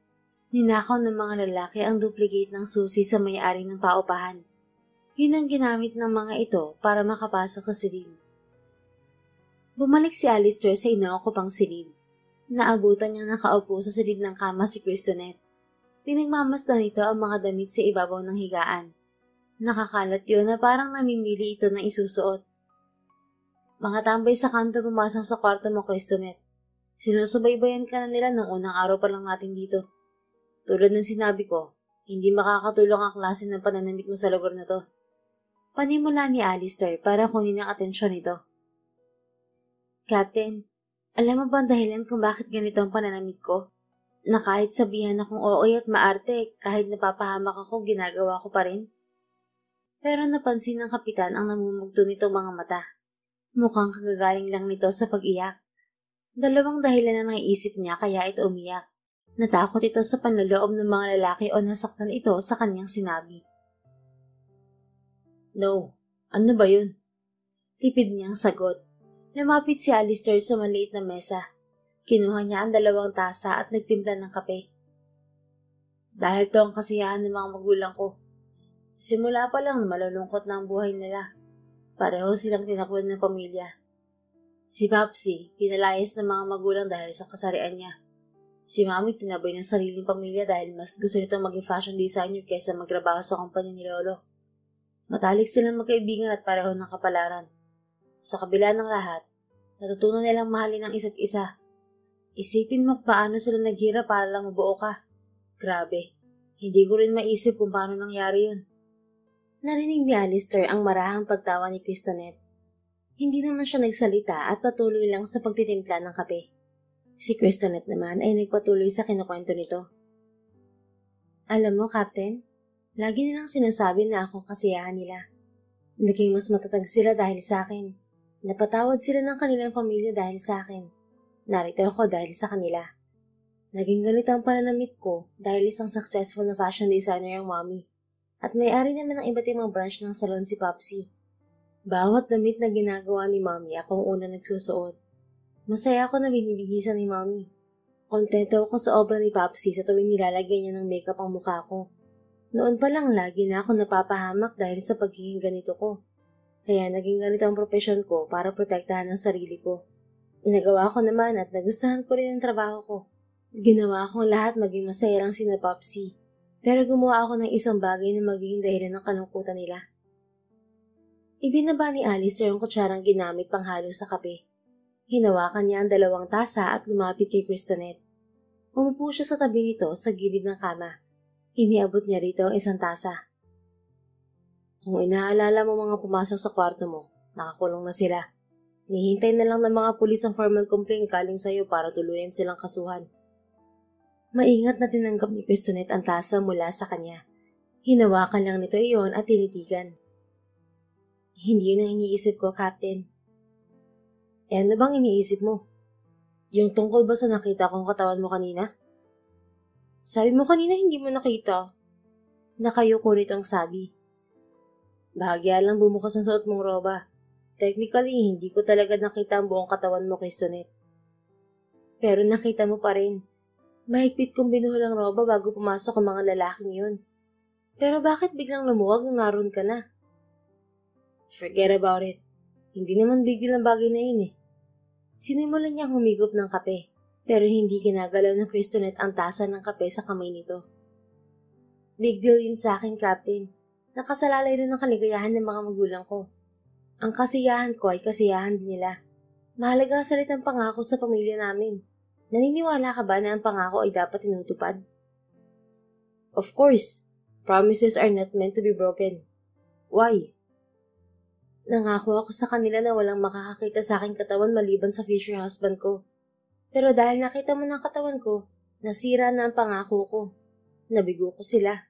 Ninakaw ng mga lalaki ang duplicate ng susi sa may-ari ng paupahan. Yun ang ginamit ng mga ito para makapasok sa silid. Bumalik si Alistair sa inookupang silid. Naabutan niyang nakaupo sa silid ng kama si Gristonette. Pinagmamasdan nito ang mga damit sa ibabaw ng higaan. Nakakalat yun na parang namimili ito ng isusuot. Mga tambay sa kanto pumasok sa kwarto mo, Gristonette. Sinusubaybayan ka na nila nung unang araw pa lang natin dito. Tulad ng sinabi ko, hindi makakatulong ang klase ng pananamit mo sa lugar na to. Panimula ni Alistair para kunin ang atensyon nito. Captain, alam mo ba ang dahilan kung bakit ganito ang pananamit ko? Na kahit sabihan akong ooy at maarte, kahit napapahamak ako, ginagawa ko pa rin? Pero napansin ng kapitan ang namumugto nitong mga mata. Mukhang kagagaling lang nito sa pag-iyak. Dalawang dahilan na naiisip niya kaya ito umiyak. Natakot ito sa panloloob ng mga lalaki o nasaktan ito sa kanyang sinabi. No, ano ba yun? Tipid niyang sagot. Lumapit si Alistair sa maliit na mesa. Kinuha niya ang 2 tasa at nagtimpla ng kape. Dahil to ang kasiyahan ng mga magulang ko. Simula pa lang malulungkot na ang buhay nila. Pareho silang tinakbuhan ng pamilya. Si Papsi, pinalayas ng mga magulang dahil sa kasarian niya. Si Mami tinaboy ng sariling pamilya dahil mas gusto nitong maging fashion designer kaysa magtrabaho sa kumpanya ni Lolo. Matalik silang magkaibigan at pareho ng kapalaran. Sa kabila ng lahat, natutunan nilang mahalin ang isa't isa. Isipin mo paano sila naghirap para lang mabuo ka. Grabe, hindi ko rin maisip kung paano nangyari yun. Narinig ni Alistair ang marahang pagtawa ni Christonette. Hindi naman siya nagsalita at patuloy lang sa pagtitimpla ng kape. Si Christonette naman ay nagpatuloy sa kinukwento nito. Alam mo, Captain, lagi nilang sinasabi na akong kasiyahan nila. Naging mas matatag sila dahil sa akin. Napatawad sila ng kanilang pamilya dahil sa akin. Narito ako dahil sa kanila. Naging ganito ang pananamit ko dahil isang successful na fashion designer ang Mommy. At may-ari naman ng iba't ibang branch ng salon si Popsy. Bawat damit na ginagawa ni Mommy ako ang una nagsusuot. Masaya ako na binibihisan ni Mommy. Kontento ako sa obra ni Popsy sa tuwing nilalagyan niya ng makeup ang mukha ko. Noon pa lang lagi na ako napapahamak dahil sa pagiging ganito ko. Kaya naging ganito ang propesyon ko para protektahan ang sarili ko. Nagawa ko naman at nagustuhan ko rin ang trabaho ko. Ginawa ko lahat maging masaya lang sina Popsy. Pero gumawa ako ng isang bagay na magiging dahilan ng kalungkutan nila. Ibinaba ni Alistair ang kutsarang ginamit panghalo sa kape. Hinawakan niya ang 2 tasa at lumapit kay Christonette. Umupo siya sa tabi nito sa gilid ng kama. Iniabot niya rito ang 1 tasa. Kung inaalala mo mga pumasok sa kwarto mo, nakakulong na sila. Nihintay na lang ng mga pulis ang formal complaint galing sa'yo para tuluyan silang kasuhan. Maingat na tinanggap ni Christonette ang tasa mula sa kanya. Hinawakan lang nito iyon at tinitigan. Hindi yun ang iniisip ko, Captain. Ano bang iniisip mo? Yung tungkol ba sa nakita kong katawan mo kanina? Sabi mo kanina hindi mo nakita. Nakayuko nito ang sabi. Bahagya lang bumukas ang suot mong roba. Technically, hindi ko talaga nakita ang buong katawan mo, Christonette. Pero nakita mo pa rin. Mahigpit kong binuhol ang roba bago pumasok ang mga lalaking yun. Pero bakit biglang lumuwag nung naroon ka na? Forget about it. Hindi naman big deal ang bagay na yun eh. Sinimulan niyang humigop ng kape, pero hindi kinagalaw ng Christonette ang tasa ng kape sa kamay nito. Big deal yun sa akin, Captain. Nakasalalay rin ang kaligayahan ng mga magulang ko. Ang kasiyahan ko ay kasiyahan din nila. Mahalaga ang salitang pangako sa pamilya namin. Naniniwala ka ba na ang pangako ay dapat tinutupad? Of course. Promises are not meant to be broken. Why? Nangako ako sa kanila na walang makakakita sa aking katawan maliban sa future husband ko. Pero dahil nakita mo ng katawan ko, nasira na ang pangako ko. Nabigo ko sila.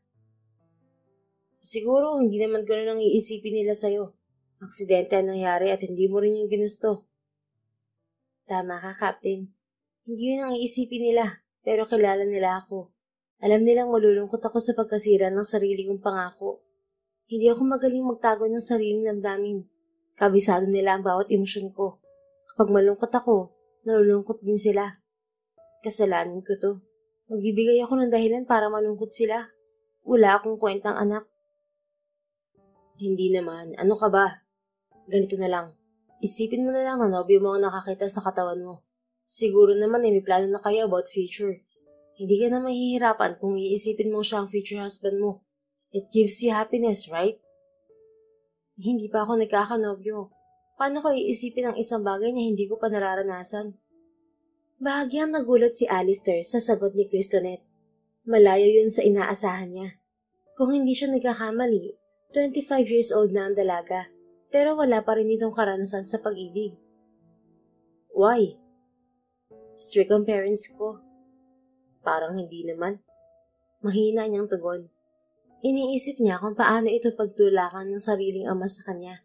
Siguro hindi naman ganoon ang iisipin nila sa'yo. Aksidente ang nangyari at hindi mo rin yung ginusto. Tama ka, Captain. Hindi yun ang iisipin nila, pero kilala nila ako. Alam nilang malulungkot ako sa pagkasira ng sarili kong pangako. Hindi ako magaling magtago ng sariling damdamin. Kabisado nila ang bawat emosyon ko. Kapag malungkot ako, nalulungkot din sila. Kasalanan ko to. Magbibigay ako ng dahilan para malungkot sila. Wala akong kwentang anak. Hindi naman. Ano ka ba? Ganito na lang. Isipin mo na lang na nobyo mo ang nakakita sa katawan mo. Siguro naman may plano na kayo about future. Hindi ka na mahihirapan kung iisipin mo siya ang future husband mo. It gives you happiness, right? Hindi pa ako nagkakanobyo. Paano ko iisipin ang isang bagay na hindi ko pa nararanasan? Bahagyang nagulat si Alistair sa sagot ni Christonette. Malayo yun sa inaasahan niya. Kung hindi siya nagkakamali, 25 years old na ang dalaga, pero wala pa rin itong karanasan sa pag-ibig. Why? Strict ang parents ko. Parang hindi naman. Mahina niyang tugon. Iniisip niya kung paano ito pagtulakan ng sariling ama sa kanya.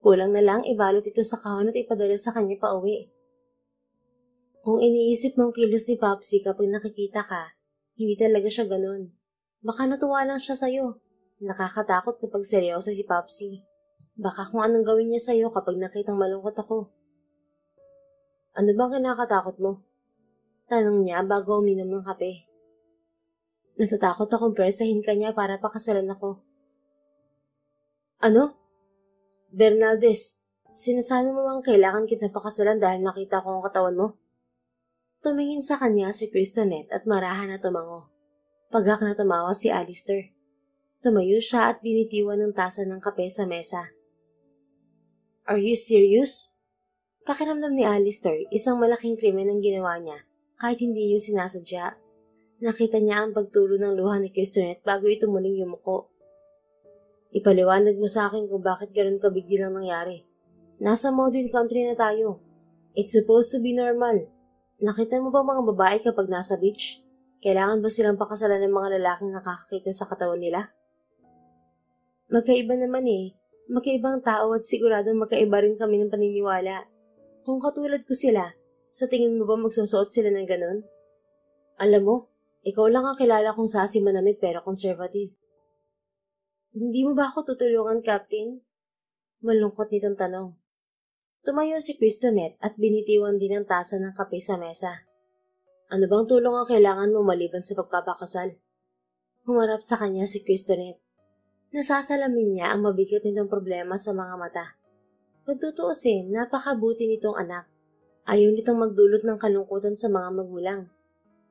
Kulang na lang ibalot ito sa kahon at ipadala sa kanya pa uwi. Kung iniisip mong kilos ni Popsy kapag nakikita ka, hindi talaga siya ganun. Baka natuwa lang siya sa'yo. Nakakatakot kapag seryoso si Popsy. Baka kung anong gawin niya sa'yo kapag nakitang malungkot ako. Ano bang kinakatakot mo? Tanong niya bago uminom ng kape. Natatakot akong presahin ka niya para pakasalan ako. Ano? Bernaldez, sinasabi mo bang kailangan kitang pakasalan dahil nakita ko ang katawan mo? Tumingin sa kanya si Cristonet at marahan na tumango. Pagak na tumawa si Alistair. Tumayo siya at binitiwan ng tasa ng kape sa mesa. Are you serious? Pakiramdam ni Alistair, isang malaking krimen ang ginawa niya kahit hindi yun sinasadya. Nakita niya ang pagtulo ng luha ni Cristonet bago ito muling yumuko. Ipaliwanag mo sa akin kung bakit ganun kabig deal ang nangyari. Nasa modern country na tayo. It's supposed to be normal. Nakita mo ba mga babae kapag nasa beach? Kailangan ba silang pakasalan ng mga lalaking nakakakita sa katawan nila? Magkaiba naman eh. Magkaibang tao at siguradong magkaiba rin kami ng paniniwala. Kung katulad ko sila, sa tingin mo ba magsusuot sila ng ganon? Alam mo, ikaw lang ang kilala kong sasi manamit pero conservative. Hindi mo ba ako tutulungan, Captain? Malungkot nitong tanong. Tumayo si Cristonet at binitiwan din ang tasa ng kape sa mesa. Ano bang tulong ang kailangan mo maliban sa pagpapakasal? Humarap sa kanya si Cristonet. Nasasalamin niya ang mabigat nitong problema sa mga mata. Kung tutuusin, napakabuti nitong anak. Ayaw nitong magdulot ng kalungkutan sa mga magulang.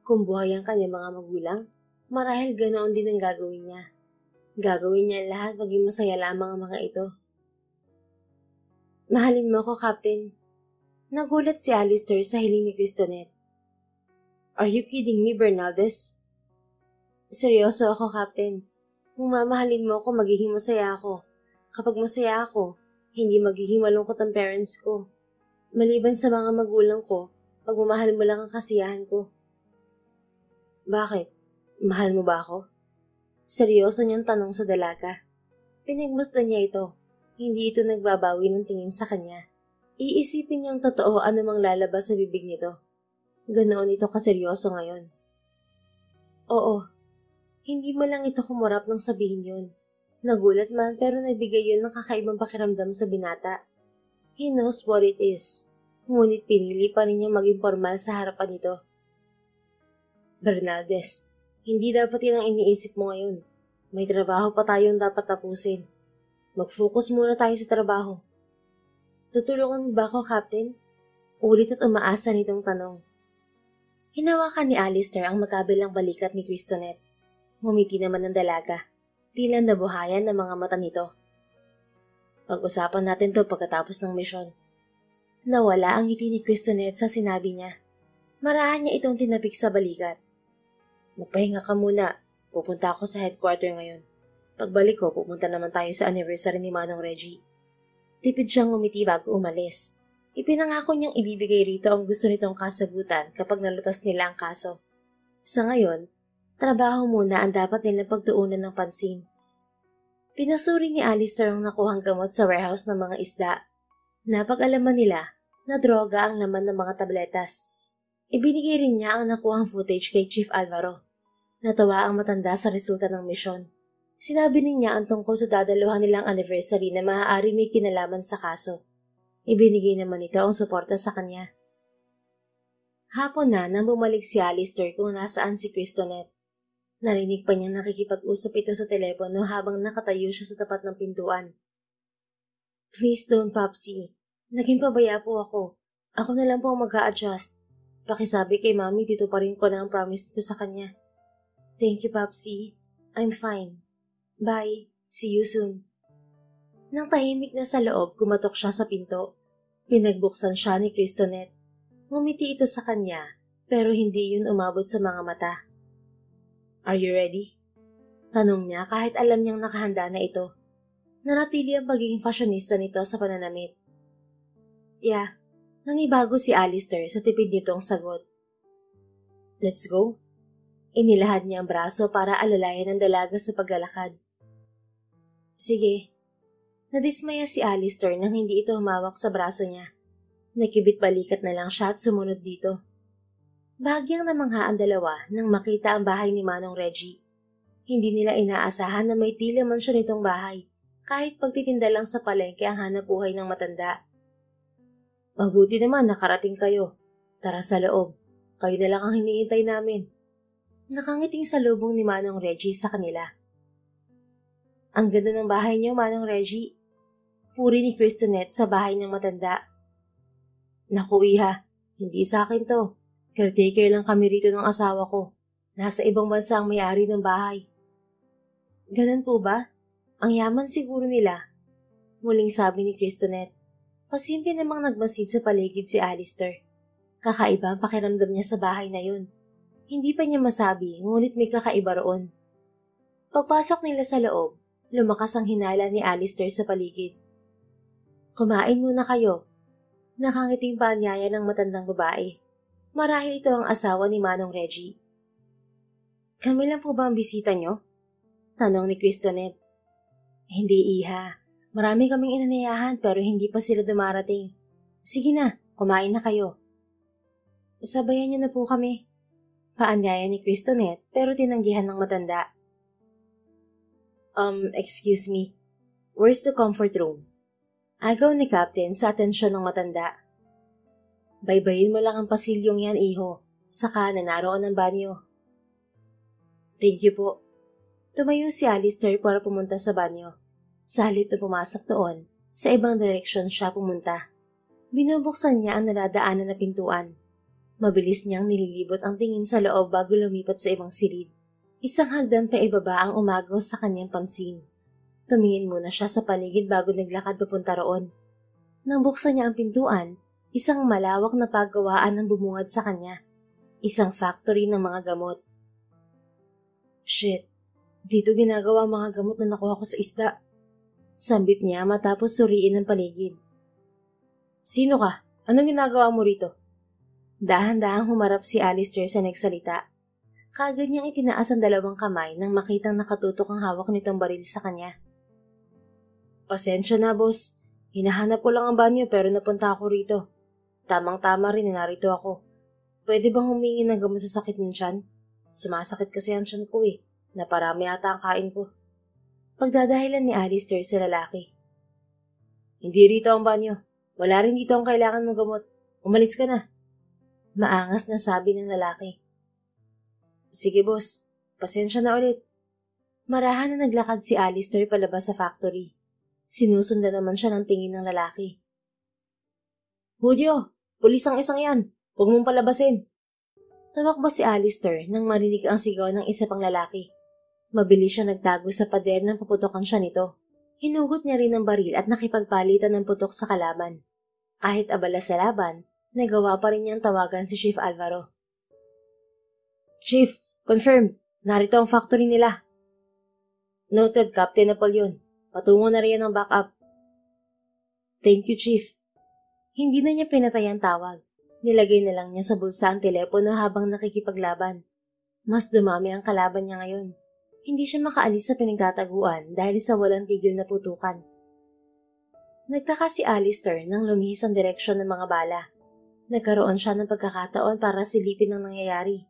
Kung buhay ang kanyang mga magulang, marahil ganoon din ang gagawin niya. Gagawin niya lahat maging masaya lamang ang mga ito. Mahalin mo ako, Captain. Nagulat si Alistair sa hiling ni Cristonet. Are you kidding me, Bernaldez? Seryoso ako, Captain. Kung mamahalin mo ako, magiging masaya ako. Kapag masaya ako, hindi magiging malungkot ang parents ko. Maliban sa mga magulang ko, pagmamahal mo lang ang kasiyahan ko. Bakit? Mahal mo ba ako? Seryoso niyang tanong sa dalaga. Pinagmasdan niya ito. Hindi ito nagbabawi ng tingin sa kanya. Iisipin niyang totoo anumang lalabas sa bibig nito. Ganoon ito kaseryoso ngayon. Oo, hindi mo lang ito kumurap nang sabihin yun. Nagulat man pero nagbigay yun ng kakaibang pakiramdam sa binata. He knows what it is. Ngunit pinili pa rin niyang maging formal sa harapan nito. Bernaldez, hindi dapat yan ang iniisip mo ngayon. May trabaho pa tayong dapat tapusin. Mag-focus muna tayo sa trabaho. Tutulungan mo ba ako, Captain? Ulit at umaasa nitong tanong. Hinawakan ni Alistair ang magkabilang balikat ni Cristonet. Ngumiti naman ang dalaga. Tila nabuhayan ng mga mata nito. Pag-usapan natin to pagkatapos ng misyon. Nawala ang ngiti ni Cristonet sa sinabi niya. Marahan niya itong tinapik sa balikat. Magpahinga ka muna. Pupunta ako sa headquarter ngayon. Pagbalik ko, pupunta naman tayo sa anniversary ni Manong Reggie. Tipid siyang ngumiti bago umalis. Ipinangako niyang ibibigay rito ang gusto nitong kasagutan kapag nalutas nila ang kaso. Sa ngayon, trabaho muna ang dapat nilang pagtuunan ng pansin. Pinasuri ni Alistair ang nakuhang gamot sa warehouse ng mga isda. Napag-alaman nila na droga ang laman ng mga tabletas. Ibinigay rin niya ang nakuhang footage kay Chief Alvaro. Natawa ang matanda sa resulta ng misyon. Sinabi niya ang tungkol sa dadaluhan nilang anniversary na maaari may kinalaman sa kaso. Ibinigay naman ito ang suporta sa kanya. Hapon na nang bumalik si Alistair kung nasaan si Cristonet. Narinig pa niyang nakikipag-usap ito sa telepono habang nakatayo siya sa tapat ng pintuan. Please don't, Popsy. Naging pabaya po ako. Ako na lang po ang mag-a-adjust. Pakisabi kay Mami dito pa rin ko na ang promise ko sa kanya. Thank you, Popsy. I'm fine. Bye. See you soon. Nang tahimik na sa loob, kumatok siya sa pinto. Pinagbuksan siya ni Cristonet. Ngumiti ito sa kanya, pero hindi yun umabot sa mga mata. Are you ready? Tanong niya kahit alam niyang nakahanda na ito. Nanatili ang pagiging fashionista nito sa pananamit. Yeah, nanibago si Alistair sa tipid nitong sagot. Let's go. Inilahad niya ang braso para alalayan ang dalaga sa paglalakad. Sige. Nadismaya si Alistair nang hindi ito humawak sa braso niya. Nakibit balikat na lang siya at sumunod dito. Bahagyang namangha ang dalawa nang makita ang bahay ni Manong Reggie. Hindi nila inaasahan na may tila man siya nitong bahay, kahit pagtitinda lang sa palengke ang hanap-buhay ng matanda. Mabuti naman nakarating kayo. Tara sa loob. Kayo na lang ang hinihintay namin. Nakangiting salubong ni Manong Reggie sa kanila. Ang ganda ng bahay niyo, Manong Reggie. Puri ni Christonette sa bahay ng matanda. Naku iha, hindi sa akin to. Caretaker lang kami rito ng asawa ko. Nasa ibang bansa ang may-ari ng bahay. Ganun po ba? Ang yaman siguro nila. Muling sabi ni Christonette. Pasimple namang nagmasid sa paligid si Alistair. Kakaiba ang pakiramdam niya sa bahay na yun. Hindi pa niya masabi, ngunit may kakaiba roon. Pagpasok nila sa loob, lumakas ang hinala ni Alistair sa paligid. Kumain muna kayo. Nakangiting paanyaya ng matandang babae. Marahil ito ang asawa ni Manong Reggie. Kami lang po ba ang bisita niyo? Tanong ni Christonette. Hindi iha. Marami kaming inanayahan pero hindi pa sila dumarating. Sige na, kumain na kayo. Sabayan niyo na po kami. Paanyaya ni Christonette pero tinanggihan ng matanda. Excuse me. Where's the comfort room? Agaw ni Captain sa atensyon ng matanda. Baybayin mo lang ang pasilyong yan, iho. Saka na naroon ang banyo. Thank you po. Tumayo si Alistair para pumunta sa banyo. Sa halip na pumasok doon, sa ibang direksyon siya pumunta. Binubuksan niya ang naladaanan na pintuan. Mabilis niyang nililibot ang tingin sa loob bago lumipat sa ibang silid. Isang hagdan pa ibaba ang umagaw sa kanyang pansin. Tumingin muna siya sa paligid bago naglakad papunta roon. Nang buksan niya ang pintuan, isang malawak na paggawaan ang bumungad sa kanya. Isang factory ng mga gamot. Shit, dito ginagawa ang mga gamot na nakuha ko sa isda. Sambit niya matapos suriin ang paligid. Sino ka? Anong ginagawa mo rito? Dahan-dahang humarap si Alistair sa nagsalita. Kaagad niyang itinaas ang dalawang kamay nang makitang nakatutok ang hawak nitong baril sa kanya. Pasensya na, boss. Hinahanap ko lang ang banyo pero napunta ako rito. Tamang-tama rin na narito ako. Pwede bang humingi ng gamot sa sakit ng tiyan? Sumasakit kasi ang tiyan ko Naparami ata ang kain ko. Pagdadahilan ni Alistair sa lalaki. Hindi rito ang banyo. Wala rin dito ang kailangan mong gamot. Umalis ka na. Maangas na sabi ng lalaki. Sige boss, pasensya na ulit. Marahan na naglakad si Alistair palabas sa factory. Sinusundan naman siya ng tingin ng lalaki. Hudyo, pulis ang isang yan. Huwag mong palabasin. Tumakbo si Alistair nang marinig ang sigaw ng isa pang lalaki. Mabilis siya nagtago sa pader nang paputokan siya nito. Hinugot niya rin ang baril at nakipagpalitan ng putok sa kalaban. Kahit abala sa laban, nagawa pa rin niyang tawagan si Chief Alvaro. Chief, confirmed. Narito ang factory nila. Noted, Captain Napoleon. Patungo na riyan ang backup. Thank you, Chief. Hindi na niya pinatay ang tawag. Nilagay na lang niya sa bulsa ang telepono habang nakikipaglaban. Mas dumami ang kalaban niya ngayon. Hindi siya makaalis sa pinagtataguan dahil sa walang tigil na putukan. Nagtaka si Alistair nang lumihis ang direksyon ng mga bala. Nagkaroon siya ng pagkakataon para silipin ang nangyayari.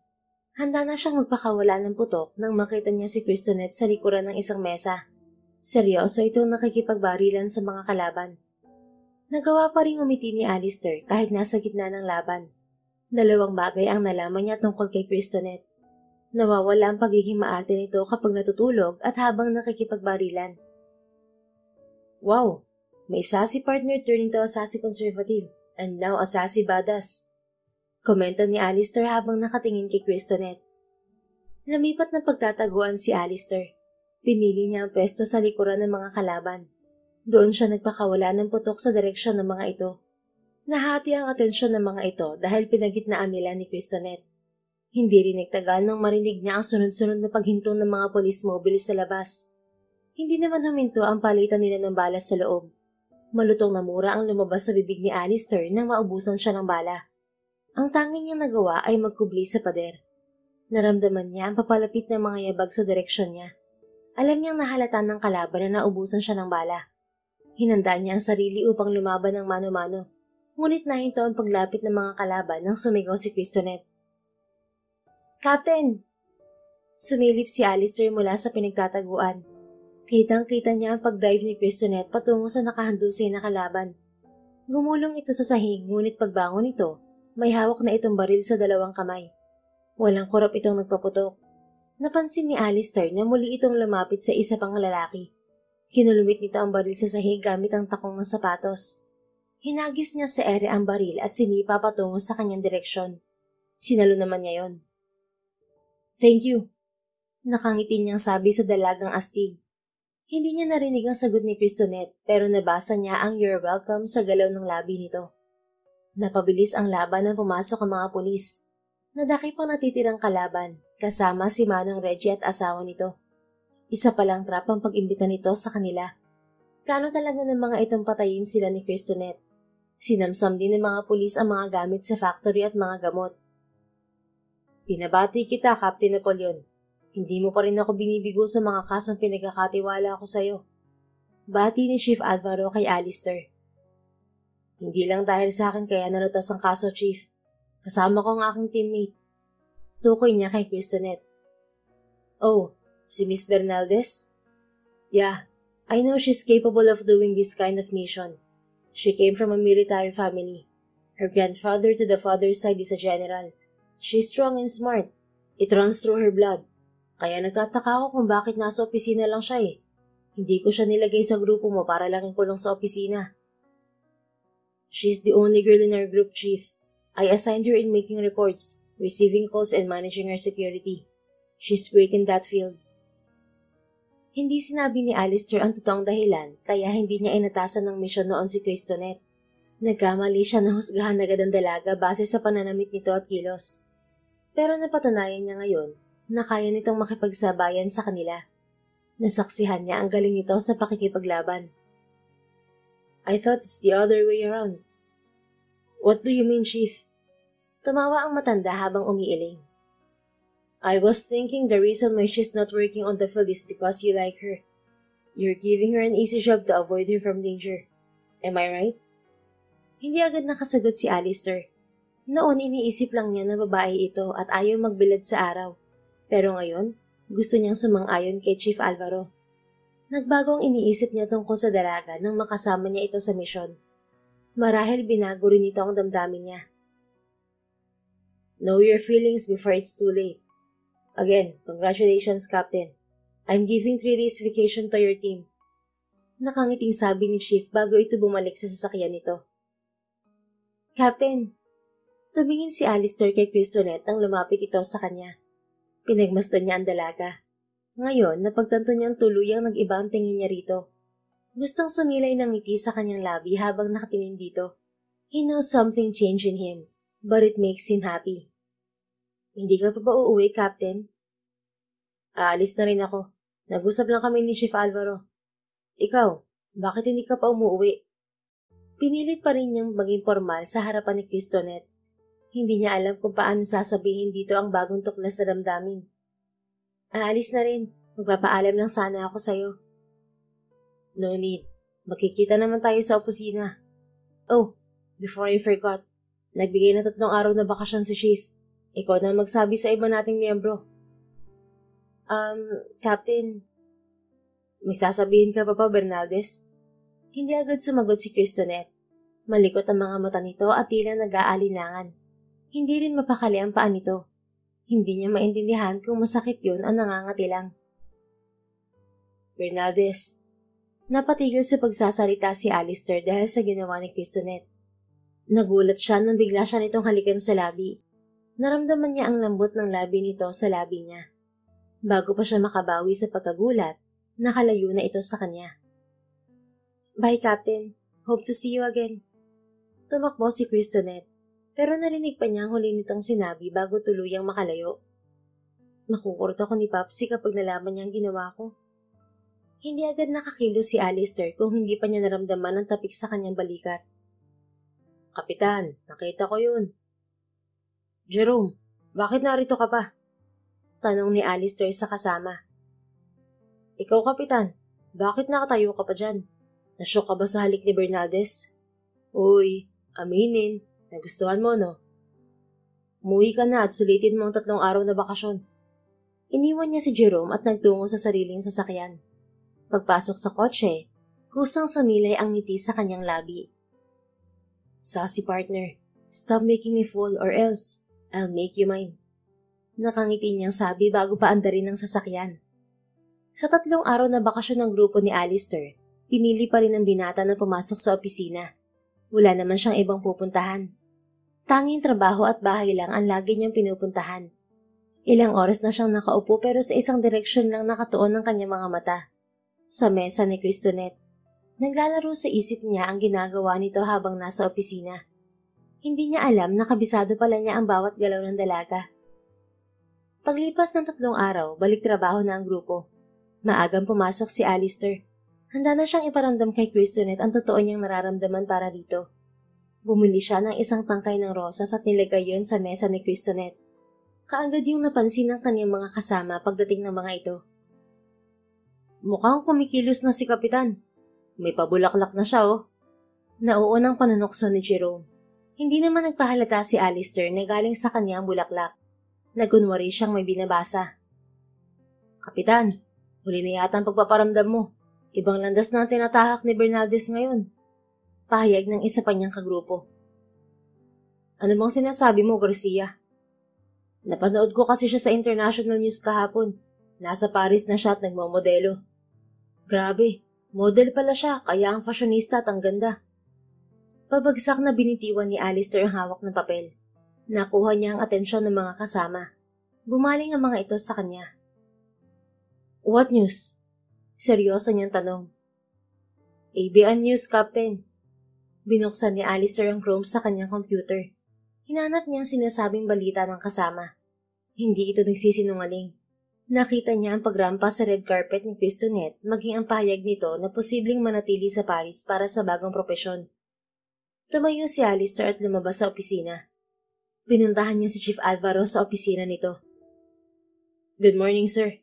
Handa na siyang magpakawala ng putok nang makita niya si Christonette sa likuran ng isang mesa. Seryoso itong nakikipagbarilan sa mga kalaban. Nagawa pa ring umiti ni Alistair kahit nasa gitna ng laban. Dalawang bagay ang nalaman niya tungkol kay Christonette. Nawawala ang pagiging maarte nito kapag natutulog at habang nakikipagbarilan. Wow! May sassy partner turning to a sassy conservative and now a sassy badass. Komento ni Alistair habang nakatingin kay Christonette. Lumipat na pagtataguan si Alistair. Pinili niya ang pwesto sa likuran ng mga kalaban. Doon siya nagpakawala ng putok sa direksyon ng mga ito. Nahati ang atensyon ng mga ito dahil pinagitnaan nila ni Christonette. Hindi rin nagtagal nang marinig niya ang sunod-sunod na paghinto ng mga polis mobile sa labas. Hindi naman huminto ang palitan nila ng bala sa loob. Malutong na mura ang lumabas sa bibig ni Alistair nang maubusan siya ng bala. Ang tanging niyang nagawa ay magkubli sa pader. Naramdaman niya ang papalapit ng mga yabag sa direksyon niya. Alam niyang nahalata ng kalaban na naubusan siya ng bala. Hinanda niya ang sarili upang lumaban ng mano-mano. Ngunit nahinto ang paglapit ng mga kalaban nang sumigaw si Christonette. Captain! Sumilip si Alistair mula sa pinagtataguan. Kitang-kita niya ang pag-dive ni Christonette patungo sa nakahandusay na kalaban. Gumulong ito sa sahig ngunit pagbangon nito, may hawak na itong baril sa dalawang kamay. Walang kurap itong nagpaputok. Napansin ni Alistair na muli itong lumapit sa isa pang lalaki. Kinulumit nito ang baril sa sahig gamit ang takong ng sapatos. Hinagis niya sa ere ang baril at sinipa patungo sa kanyang direksyon. Sinalo naman niya yon. "Thank you," nakangiti niyang sabi sa dalagang astig. Hindi niya narinig ang sagot ni Cristonet pero nabasa niya ang "You're welcome" sa galaw ng labi nito. Napabilis ang laban nang pumasok ang mga pulis. Nadakip ang natitirang kalaban, kasama si Manong Reggie at asawa nito. Isa palang trap ang pag-imbita nito sa kanila. Plano talaga ng mga itong patayin sila ni Cristonet. Sinamsam din ng mga pulis ang mga gamit sa factory at mga gamot. "Pinabati kita, Captain Napoleon. Hindi mo pa rin ako binibigo sa mga kasong pinagkakatiwala ko sa'yo." Bati ni Chief Alvaro kay Alistair. "Hindi lang dahil sa akin kaya nalutas ang kaso, Chief. Kasama ko ang aking teammate." Tukoy niya kay Cristonet. "Oh, si Miss Bernaldez?" "Yeah, I know she's capable of doing this kind of mission. She came from a military family. Her grandfather to the father's side is a general. She's strong and smart. It runs through her blood. Kaya nagtataka ako kung bakit nasa opisina lang siya eh. Hindi ko siya nilagay sa grupo mo para lang ikulong sa opisina." "She's the only girl in our group, Chief. I assigned her in making reports, receiving calls and managing her security. She's great in that field." Hindi sinabi ni Alistair ang totoong dahilan kaya hindi niya inatasan ng misyon noon si Cristonet. Nagkamali siya na husgahan agad ang dalaga base sa pananamit nito at kilos. Pero napatunayan niya ngayon na kaya nitong makipagsabayan sa kanila. Nasaksihan niya ang galing nito sa pakikipaglaban. "I thought it's the other way around." "What do you mean, Chief?" Tumawa ang matanda habang umiiling. "I was thinking the reason why she's not working on the field is because you like her. You're giving her an easy job to avoid her from danger. Am I right?" Hindi agad nakasagot si Alistair. Noon iniisip lang niya na babae ito at ayaw magbilad sa araw. Pero ngayon, gusto niyang sumang-ayon kay Chief Alvaro. Nagbago ang iniisip niya tungkol sa dalaga nang makasama niya ito sa misyon. Marahil binago rin ito ang damdamin niya. "Know your feelings before it's too late. Again, congratulations, Captain. I'm giving 3 days vacation to your team." Nakangiting sabi ni Chief bago ito bumalik sa sasakyan nito. "Captain." Tumingin si Alistair kay Cristonet nang lumapit ito sa kanya. Pinagmasdan niya ang dalaga. Ngayon, napagtanto niyang tuluyang nag-iba ang tingin niya rito. Gustong sumilay ng ngiti sa kanyang labi habang nakatingin dito. He knows something changed in him, but it makes him happy. "Hindi ka pa ba uuwi, Captain?" "Aalis na rin ako. Nag-usap lang kami ni Chief Alvaro." "Ikaw, bakit hindi ka pa umuwi?" Pinilit pa rin niyang maging formal sa harapan ni Cristonet. Hindi niya alam kung paano sasabihin dito ang bagong tuklas na damdamin. "Aalis na rin. Magpapaalam lang sana ako sa'yo." "No need. Magkikita naman tayo sa opisina. Oh, before I forgot, nagbigay na 3 araw na bakasyon si Chief. Ikaw na magsabi sa iba nating miyembro." Captain, may sasabihin ka pa, Bernaldez?" Hindi agad sumagot si Cristonet. Malikot ang mga mata nito at tila nag-aalinlangan. Hindi rin mapakali ang paa nito. Hindi niya maintindihan kung masakit yun o nangangati lang. "Bernaldez." Napatigil sa pagsasalita si Alistair dahil sa ginawa ni Cristonet. Nagulat siya nang bigla siya nitong halikan sa labi. Naramdaman niya ang lambot ng labi nito sa labi niya. Bago pa siya makabawi sa pagkagulat, nakalayo na ito sa kanya. "Bye, Captain. Hope to see you again." Tumakbo si Cristonet, pero narinig pa niya ang huli nitong sinabi bago tuluyang makalayo. Makukurot ako ni Papsi kapag nalaman niya ang ginawa ko. Hindi agad nakakilos si Alistair kung hindi pa niya naramdaman ang tapik sa kanyang balikat. "Kapitan, nakita ko yun." "Jerome, bakit narito ka pa?" Tanong ni Alistair sa kasama. "Ikaw, Kapitan, bakit nakatayo ka pa dyan? Nasyok ka ba sa halik ni Bernaldez?" "Uy, aminin, nagustuhan mo, no? Umuwi ka na at sulitin mo ang 3 araw na bakasyon." Iniwan niya si Jerome at nagtungo sa sariling sasakyan. Pagpasok sa kotse, kusang sumilay ang ngiti sa kanyang labi. "Sassy partner, stop making me fool or else I'll make you mine." Nakangiti niyang sabi bago pa andarin ng sasakyan. Sa 3 araw na bakasyon ng grupo ni Alistair, pinili pa rin ng binata na pumasok sa opisina. Wala naman siyang ibang pupuntahan. Tanging trabaho at bahay lang ang lagi niyang pinupuntahan. Ilang oras na siyang nakaupo pero sa isang direksyon lang nakatuon ang kanyang mga mata. Sa mesa ni Cristonet. Naglalaro sa isip niya ang ginagawa nito habang nasa opisina. Hindi niya alam na kabisado pala niya ang bawat galaw ng dalaga. Paglipas ng 3 araw, balik trabaho na ang grupo. Maagang pumasok si Alistair. Handa na siyang iparamdam kay Cristonet ang totoo niyang nararamdaman para rito. Bumili siya ng isang tangkay ng rosas at nilagay yon sa mesa ni Cristonet. Kaagad yung napansin ng kanyang mga kasama pagdating ng mga ito. Mukhang kumikilos na si Kapitan. May pabulaklak na siya Nauunang panunokso ni Jerome. Hindi naman nagpahalata si Alistair na galing sa kanya ang bulaklak. Nagunwari siyang may binabasa. Kapitan, huli na yata ang pagpaparamdam mo. Ibang landas na ang tinatahak ni Bernaldez ngayon. Pahayag ng isa pa niyang kagrupo. Ano bang sinasabi mo, Garcia? Napanood ko kasi siya sa international news kahapon. Nasa Paris na siya at nagmamodelo. Grabe, model pala siya kaya ang fashionista at ang ganda. Pabagsak na binitiwan ni Alistair ang hawak ng papel. Nakuha niya ang atensyon ng mga kasama. Bumaling ang mga ito sa kanya. What news? Seryoso niyang tanong. ABN News, Captain. Binuksan ni Alistair ang Chrome sa kanyang computer. Hinanap niya ang sinasabing balita ng kasama. Hindi ito nagsisinungaling. Nakita niya ang pagrampa sa red carpet ni Cristonet maging ang pahayag nito na posibleng manatili sa Paris para sa bagong propesyon. Tumayo si Alistair at lumabas sa opisina. Pinuntahan niya si Chief Alvaro sa opisina nito. Good morning, sir.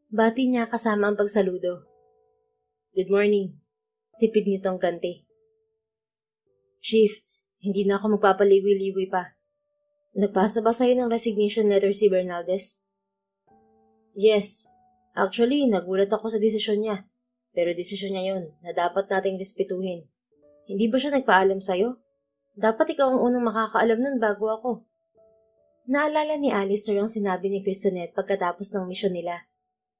Bati niya kasama ang pagsaludo. Good morning. Tipid nitong ganti. Chief, hindi na ako magpapaligoy-ligoy pa. Nagpasa ba sa'yo ng resignation letter si Bernaldez? Yes. Actually, nagulat ako sa desisyon niya. Pero desisyon niya yon na dapat nating respetuhin. Hindi ba siya nagpaalam sa'yo? Dapat ikaw ang unang makakaalam nun bago ako. Naalala ni Alistair ang sinabi ni Cristonet pagkatapos ng misyon nila.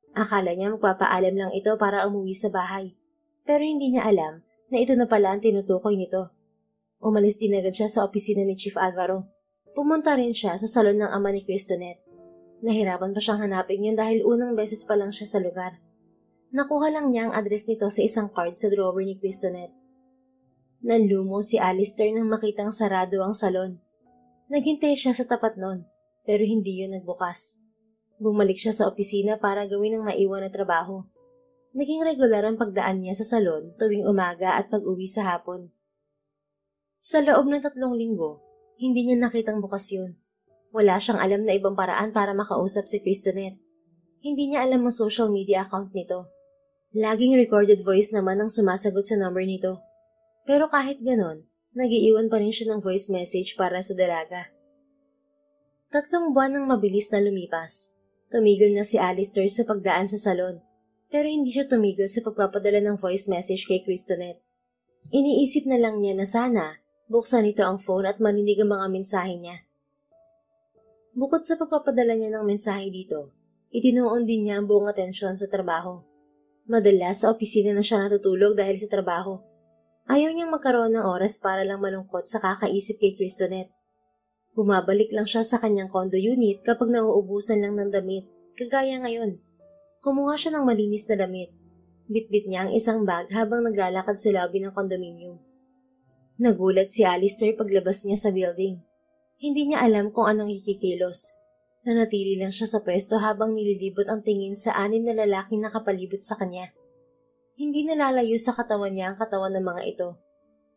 Akala niya magpapaalam lang ito para umuwi sa bahay. Pero hindi niya alam na ito na pala ang tinutukoy nito. Umalis din agad siya sa opisina ni Chief Alvaro. Pumunta rin siya sa salon ng ama ni Cristonet. Nahirapan pa siyang hanapin yun dahil unang beses pa lang siya sa lugar. Nakuha lang niya ang address nito sa isang card sa drawer ni Cristonet. Nanlumo si Alistair nang makitang sarado ang salon. Naghintay siya sa tapat nun, pero hindi yun nagbukas. Bumalik siya sa opisina para gawin ang naiwan na trabaho. Naging regular ang pagdaan niya sa salon tuwing umaga at pag-uwi sa hapon. Sa loob ng 3 linggo, hindi niya nakitang bukas yun. Wala siyang alam na ibang paraan para makausap si Cristonet. Hindi niya alam ang social media account nito. Laging recorded voice naman ang sumasagot sa number nito. Pero kahit ganon, nag-iiwan pa rin siya ng voice message para sa dalaga. 3 buwan nang mabilis na lumipas. Tumigil na si Alistair sa pagdaan sa salon, pero hindi siya tumigil sa pagpapadala ng voice message kay Cristonet. Iniisip na lang niya na sana buksan nito ang phone at marinig ang mga mensahe niya. Bukod sa pagpapadala niya ng mensahe dito, itinuon din niya ang buong atensyon sa trabaho. Madalas sa opisina na siya natutulog dahil sa trabaho. Ayaw niyang magkaroon ng oras para lang malungkot sa kakaisip kay Cristonet. Bumabalik lang siya sa kanyang condo unit kapag nauubusan lang ng damit, kagaya ngayon. Kumuha siya ng malinis na damit. Bitbit niya ang isang bag habang naglalakad sa lobby ng condominium. Nagulat si Alistair paglabas niya sa building. Hindi niya alam kung anong ikikilos. Nanatili lang siya sa pwesto habang nililibot ang tingin sa 6 na lalaking nakapalibot sa kanya. Hindi nalalayo sa katawan niya ang katawan ng mga ito.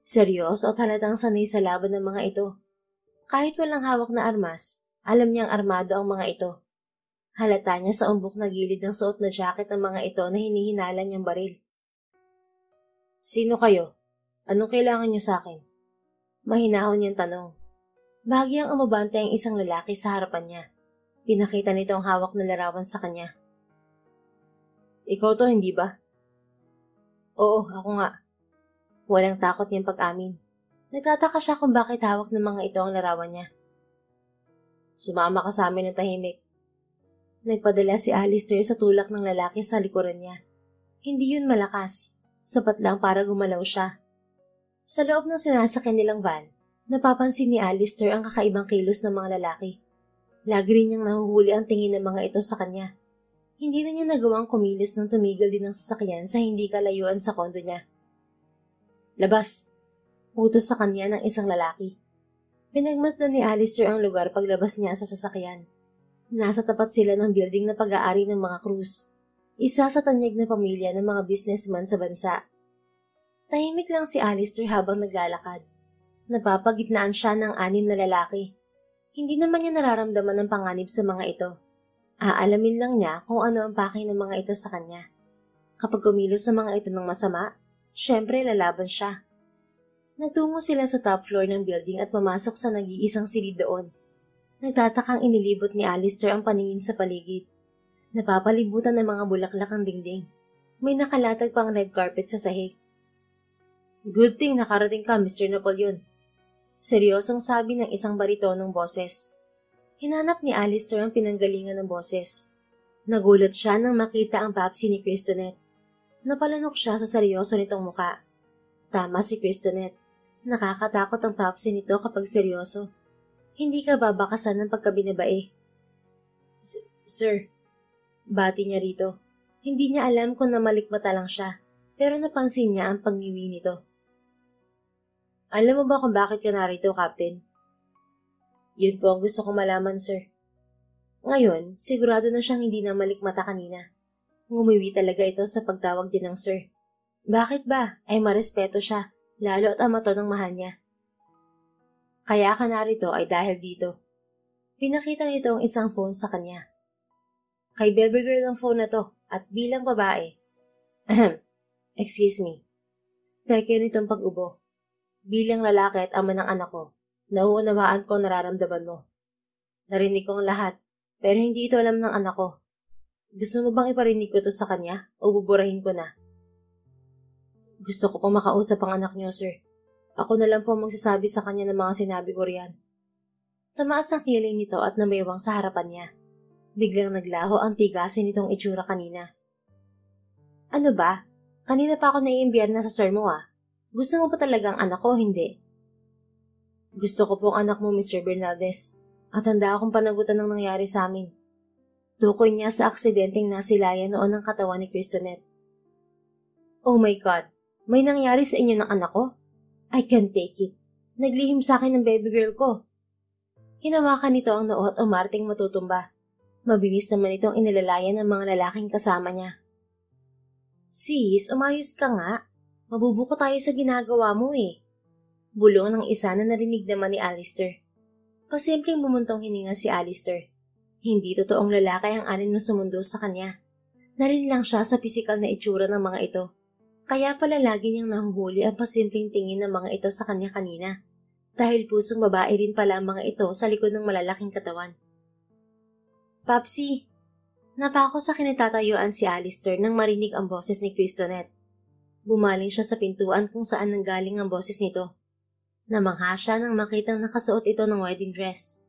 Seryoso at halatang sanay sa laban ng mga ito. Kahit walang hawak na armas, alam niyang armado ang mga ito. Halata niya sa umbok na gilid ng suot na jacket ng mga ito na hinihinala niyang baril. Sino kayo? Anong kailangan niyo sa akin? Mahinahon niyang tanong. Bahagyang umabante ang isang lalaki sa harapan niya. Pinakita nito ang hawak na larawan sa kanya. Ikaw to, hindi ba? Oo, ako nga. Walang takot niyang pag-amin. Nagtataka siya kung bakit hawak ng mga ito ang larawan niya. Sumama ka sa amin ng tahimik. Nagpadala si Alistair sa tulak ng lalaki sa likuran niya. Hindi yun malakas, sapat lang para gumalaw siya. Sa loob ng sinasakyan nilang van, napapansin ni Alistair ang kakaibang kilos ng mga lalaki. Lagi rin niyang nahuhuli ang tingin ng mga ito sa kanya. Hindi na niya nagawang kumilos nang tumigil din ang sasakyan sa hindi kalayuan sa kondo niya. Labas! Utos sa kanya ng isang lalaki. Pinagmasdan ni Alistair ang lugar paglabas niya sa sasakyan. Nasa tapat sila ng building na pag-aari ng mga Cruz, isa sa tanyag na pamilya ng mga businessman sa bansa. Tahimik lang si Alistair habang naglalakad. Napapagitnaan siya ng 6 na lalaki. Hindi naman niya nararamdaman ang panganib sa mga ito. Aalamin lang niya kung ano ang pakay ng mga ito sa kanya. Kapag kumilos sa mga ito ng masama, syempre lalaban siya. Nagtungo sila sa top floor ng building at pumasok sa nag-iisang silid doon. Nagtatakang inilibot ni Alistair ang paningin sa paligid. Napapalibutan ng mga bulaklak ang dingding. May nakalatag pang red carpet sa sahig. Good thing nakarating ka, Mr. Napoleon. Seryosong sabi ng isang baritonong boses. Hinanap ni Alistair ang pinanggalingan ng boses. Nagulat siya nang makita ang papsi ni Cristonet. Napalanok siya sa seryoso nitong muka. Tama si Cristonet. Nakakatakot ang papsi nito kapag seryoso. Hindi ka babakasan ng pagkabinabae. Sir, bati niya rito. Hindi niya alam kung namalikmata lang siya, pero napansin niya ang pangiwi nito. Alam mo ba kung bakit ka narito, Captain? Yun po ang gusto kong malaman, sir. Ngayon, sigurado na siyang hindi na malikmata kanina. Ngumiwi talaga ito sa pagtawag din ng sir. Bakit ba? Ay marespeto siya, lalo at ama to ng mahal niya. Kaya ka narito ay dahil dito. Pinakita nito ang isang phone sa kanya. Kay baby girl ang phone na to at bilang babae. Excuse me. Peke nitong pag-ubo. Bilang lalaki at ama ng anak ko, nauunawaan ko nararamdaman mo. Narinig ko ang lahat, pero hindi ito alam ng anak ko. Gusto mo bang iparinig ko to sa kanya o buburahin ko na? Gusto ko pong makausap ang anak niyo, sir. Ako na lang po magsasabi sa kanya ng mga sinabi ko riyan. Tumaas ang kilay nito at namaywang sa harapan niya. Biglang naglaho ang tigasin nitong itsura kanina. Ano ba? Kanina pa ako naiimbiyar na sa sir mo Gusto mo pa talagang anak ko, hindi? Gusto ko pong anak mo, Mr. Bernaldez. At handa akong panagutan ng nangyari sa amin. Tukoy niya sa aksidenteng nasilayan noon ng katawan ni Cristonet. Oh my God! May nangyari sa inyo ng anak ko? I can't take it. Naglihim sa akin ng baby girl ko. Hinawakan nito ang noo at umarting matutumba. Mabilis naman itong inilalayan ng mga lalaking kasama niya. Sis, umayos ka nga. Mabubuko tayo sa ginagawa mo Bulong ng isa na narinig naman ni Alistair. Pasimpleng bumuntong hininga si Alistair. Hindi totoong lalaki ang alin na sumundo sa kanya. Nalinlang siya sa pisikal na itsura ng mga ito. Kaya pala lagi niyang nahuhuli ang pasimpleng tingin ng mga ito sa kanya kanina. Dahil pusong babae rin pala ang mga ito sa likod ng malalaking katawan. Papsi! Napako sa kinatatayuan si Alistair nang marinig ang boses ni Cristonet. Bumaling siya sa pintuan kung saan nanggaling ang boses nito. Namangha siya nang makitang nakasuot ito ng wedding dress.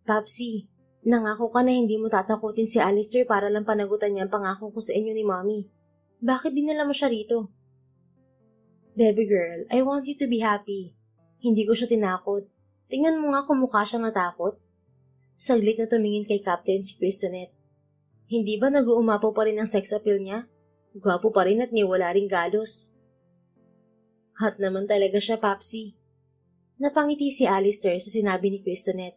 Papsi, nangako ka na hindi mo tatakutin si Alistair para lang panagutan niya ang pangako ko sa inyo ni Mommy. Bakit dinala mo siya rito? Baby girl, I want you to be happy. Hindi ko siya tinakot. Tingnan mo nga kung mukha siyang natakot. Saglit na tumingin kay Captain si Cristonet. Hindi ba nag-uumapaw pa rin ang sex appeal niya? Gwapo pa rin at niwala ring galos. Hot naman talaga siya, Papsi. Napangiti si Alistair sa sinabi ni Cristonet.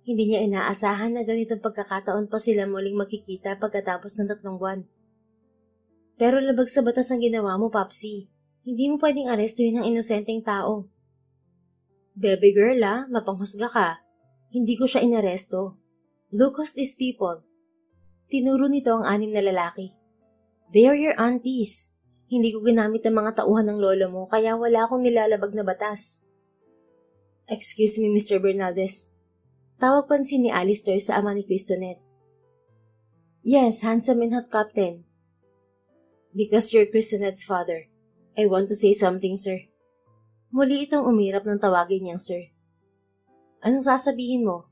Hindi niya inaasahan na ganitong pagkakataon pa sila muling magkikita pagkatapos ng 3 buwan. Pero labag sa batas ang ginawa mo, Papsi. Hindi mo pwedeng arestuhin ang inosenteng tao. Baby girl mapanghusga ka. Hindi ko siya inaresto. Look who's these people. Tinuro nito ang 6 na lalaki. They are your aunties. Hindi ko ginamit ang mga tauhan ng lolo mo kaya wala akong nilalabag na batas. Excuse me, Mr. Bernaldez. Tawag pansin ni Alistair sa ama ni Cristonet. Yes, handsome and hot captain. Because you're Cristonet's father. I want to say something, sir. Muli itong umirap ng tawagin niyang sir. Anong sasabihin mo?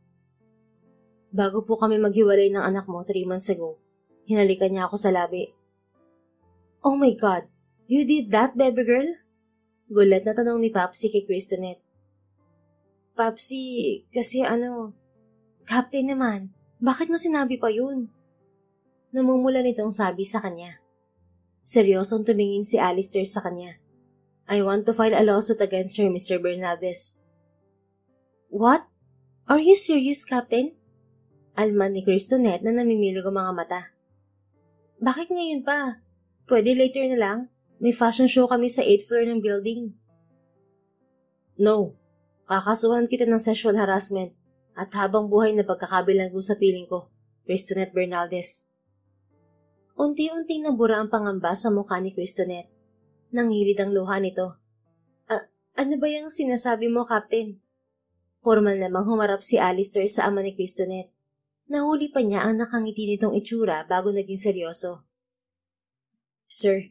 Bago po kami maghiwalay ng anak mo 3 months ago, hinalikan niya ako sa labi. Oh my God! You did that, baby girl? Gulat na tanong ni Papsi kay Kristonette. Papsi, kasi Captain naman, bakit mo sinabi pa yun? Namumula nitong sabi sa kanya. Seryosong tumingin si Alistair sa kanya. I want to file a lawsuit against her, Mr. Bernaldez. What? Are you serious, Captain? Alman ni Kristonette na namimilog ang mga mata. Bakit ngayon pa? Pwede later na lang. May fashion show kami sa 8th floor ng building. No. Kakasuhan kita ng sexual harassment at habang buhay na pagkakabilanggo sa piling ko, Kristonette Bernaldez. Unti-unting nabura ang pangamba sa mukha ni Kristonette. Nangilid ang luha nito. Ano ba yung sinasabi mo, Captain? Formal namang humarap si Alistair sa ama ni Kristonette. Nahuli pa niya ang nakangiti nitong itsura bago naging seryoso. Sir,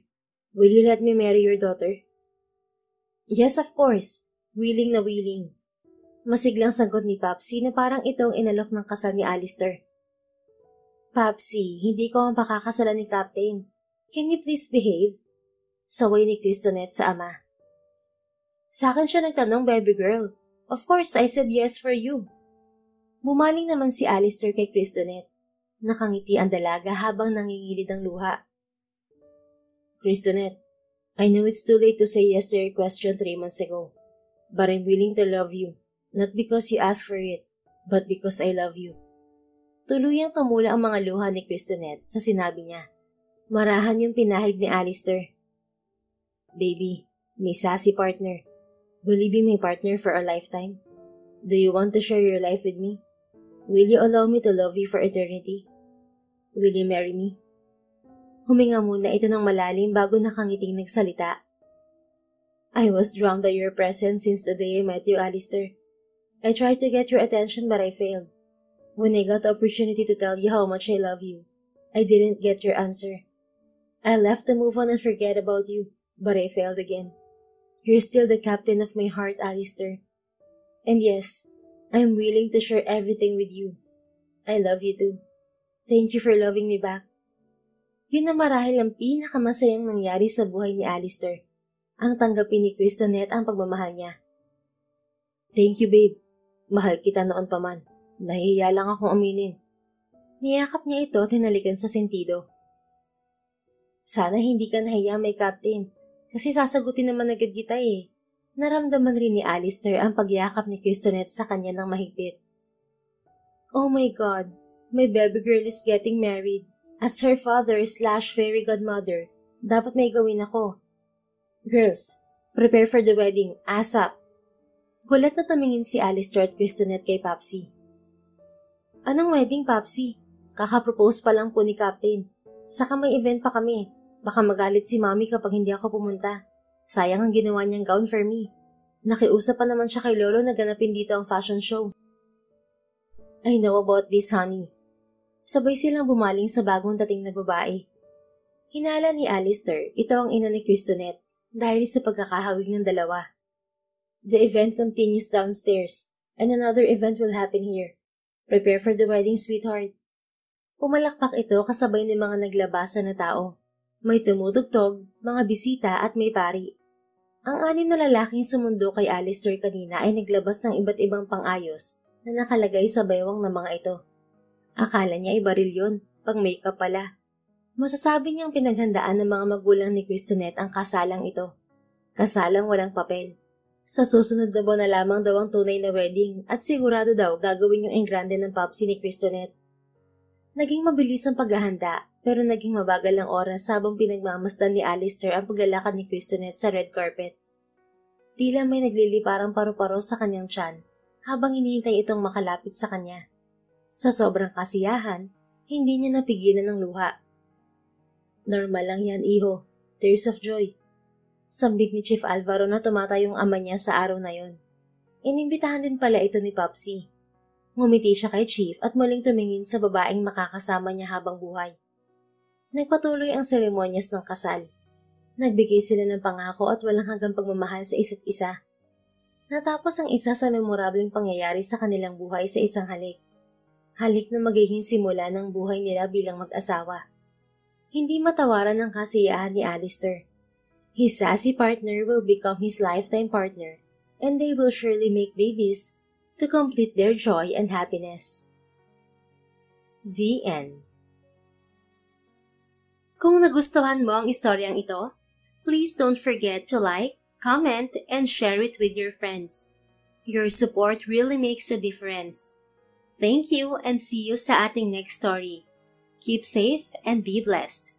will you let me marry your daughter? Yes, of course. Willing na willing. Masiglang sagot ni Papsi na parang itong inalok ng kasal ni Alistair. Papsi, hindi ko ang pakakasalan ni Captain. Can you please behave? Saway ni Kristonette sa ama. Sa akin siya nagtanong, baby girl. Of course, I said yes for you. Bumaling naman si Alistair kay Kristonette. Nakangiti ang dalaga habang nangingilid ang luha. Kristonette, I know it's too late to say yes to your question 3 months ago. But I'm willing to love you. Not because you asked for it, but because I love you. Tuluyang tumula ang mga luha ni Kristonette sa sinabi niya. Marahan yung pinahid ni Alistair. Baby, may sassy partner. Will you be my partner for a lifetime? Do you want to share your life with me? Will you allow me to love you for eternity? Will you marry me? Huminga muna ito ng malalim bago nakangiting nagsalita. I was drawn by your presence since the day I met you, Alistair. I tried to get your attention but I failed. When I got the opportunity to tell you how much I love you, I didn't get your answer. I left to move on and forget about you, but I failed again. You're still the captain of my heart, Alistair. And yes, I'm willing to share everything with you. I love you too. Thank you for loving me back. Yun na marahil ang pinakamasayang nangyari sa buhay ni Alistair. Ang tanggapin ni Kristonette ang pagmamahal niya. Thank you, babe. Mahal kita noon pa man. Nahihiya lang akong aminin. Niyakap niya ito at hinalikan sa sentido. Sana hindi ka nahiya, may Captain. Kasi sasagutin naman agad kita eh. Naramdaman rin ni Alistair ang pagyakap ni Kristonette sa kanya ng mahigpit. Oh my God, my baby girl is getting married. As her father/fairy godmother, dapat may gawin ako. Girls, prepare for the wedding, ASAP. Gulat na tumingin si Alistair at Kristonette kay Papsi. Anong wedding, Papsi? Kakapropose pa lang po ni Captain. Saka may event pa kami. Baka magalit si Mommy kapag hindi ako pumunta. Sayang ang ginawa niyang gown for me. Nakiusap pa naman siya kay Lolo na ganapin dito ang fashion show. I know about this, honey. Sabay silang bumaling sa bagong dating na babae. Hinala ni Alistair, ito ang ina ni Kristonette dahil sa pagkakahawig ng dalawa. The event continues downstairs and another event will happen here. Prepare for the wedding, sweetheart. Pumalakpak ito kasabay ng mga naglabasan na tao. May tumutugtog, mga bisita at may pari. Ang 6 na lalaking sumundo kay Alistair kanina ay naglabas ng iba't ibang pang-ayos na nakalagay sa baywang ng mga ito. Akala niya ay baril yun, pang-makeup pala. Masasabi niyang pinaghandaan ng mga magulang ni Kristonette ang kasalang ito. Kasalang walang papel. Sa susunod na buwan na lamang daw ang tunay na wedding at sigurado daw gagawin yung engrande ng Papsi ni Kristonette. Naging mabilis ang paghahanda pero naging mabagal ang oras habang pinagmamasdan ni Alistair ang paglalakad ni Kristonette sa red carpet. Tila may nagliliparang paru-paro sa kanyang tiyan habang hinihintay itong makalapit sa kanya. Sa sobrang kasiyahan, hindi niya napigilan ng luha. Normal lang yan, iho. Tears of joy. Sambit ni Chief Alvaro na tumatayong ama niya sa araw na yon. Inimbitahan din pala ito ni Papsi. Ngumiti siya kay Chief at muling tumingin sa babaeng makakasama niya habang buhay. Nagpatuloy ang seremonyas ng kasal. Nagbigay sila ng pangako at walang hanggang pagmamahal sa isa't isa. Natapos ang isa sa memorableng pangyayari sa kanilang buhay sa isang halik. halik na magiging simula ng buhay nila bilang mag-asawa. Hindi matawaran ang kasiyahan ni Alistair. His sassy partner will become his lifetime partner, and they will surely make babies to complete their joy and happiness. The End. Kung nagustuhan mo ang istoryang ito, please don't forget to like, comment, and share it with your friends. Your support really makes a difference. Thank you and see you sa ating next story. Keep safe and be blessed.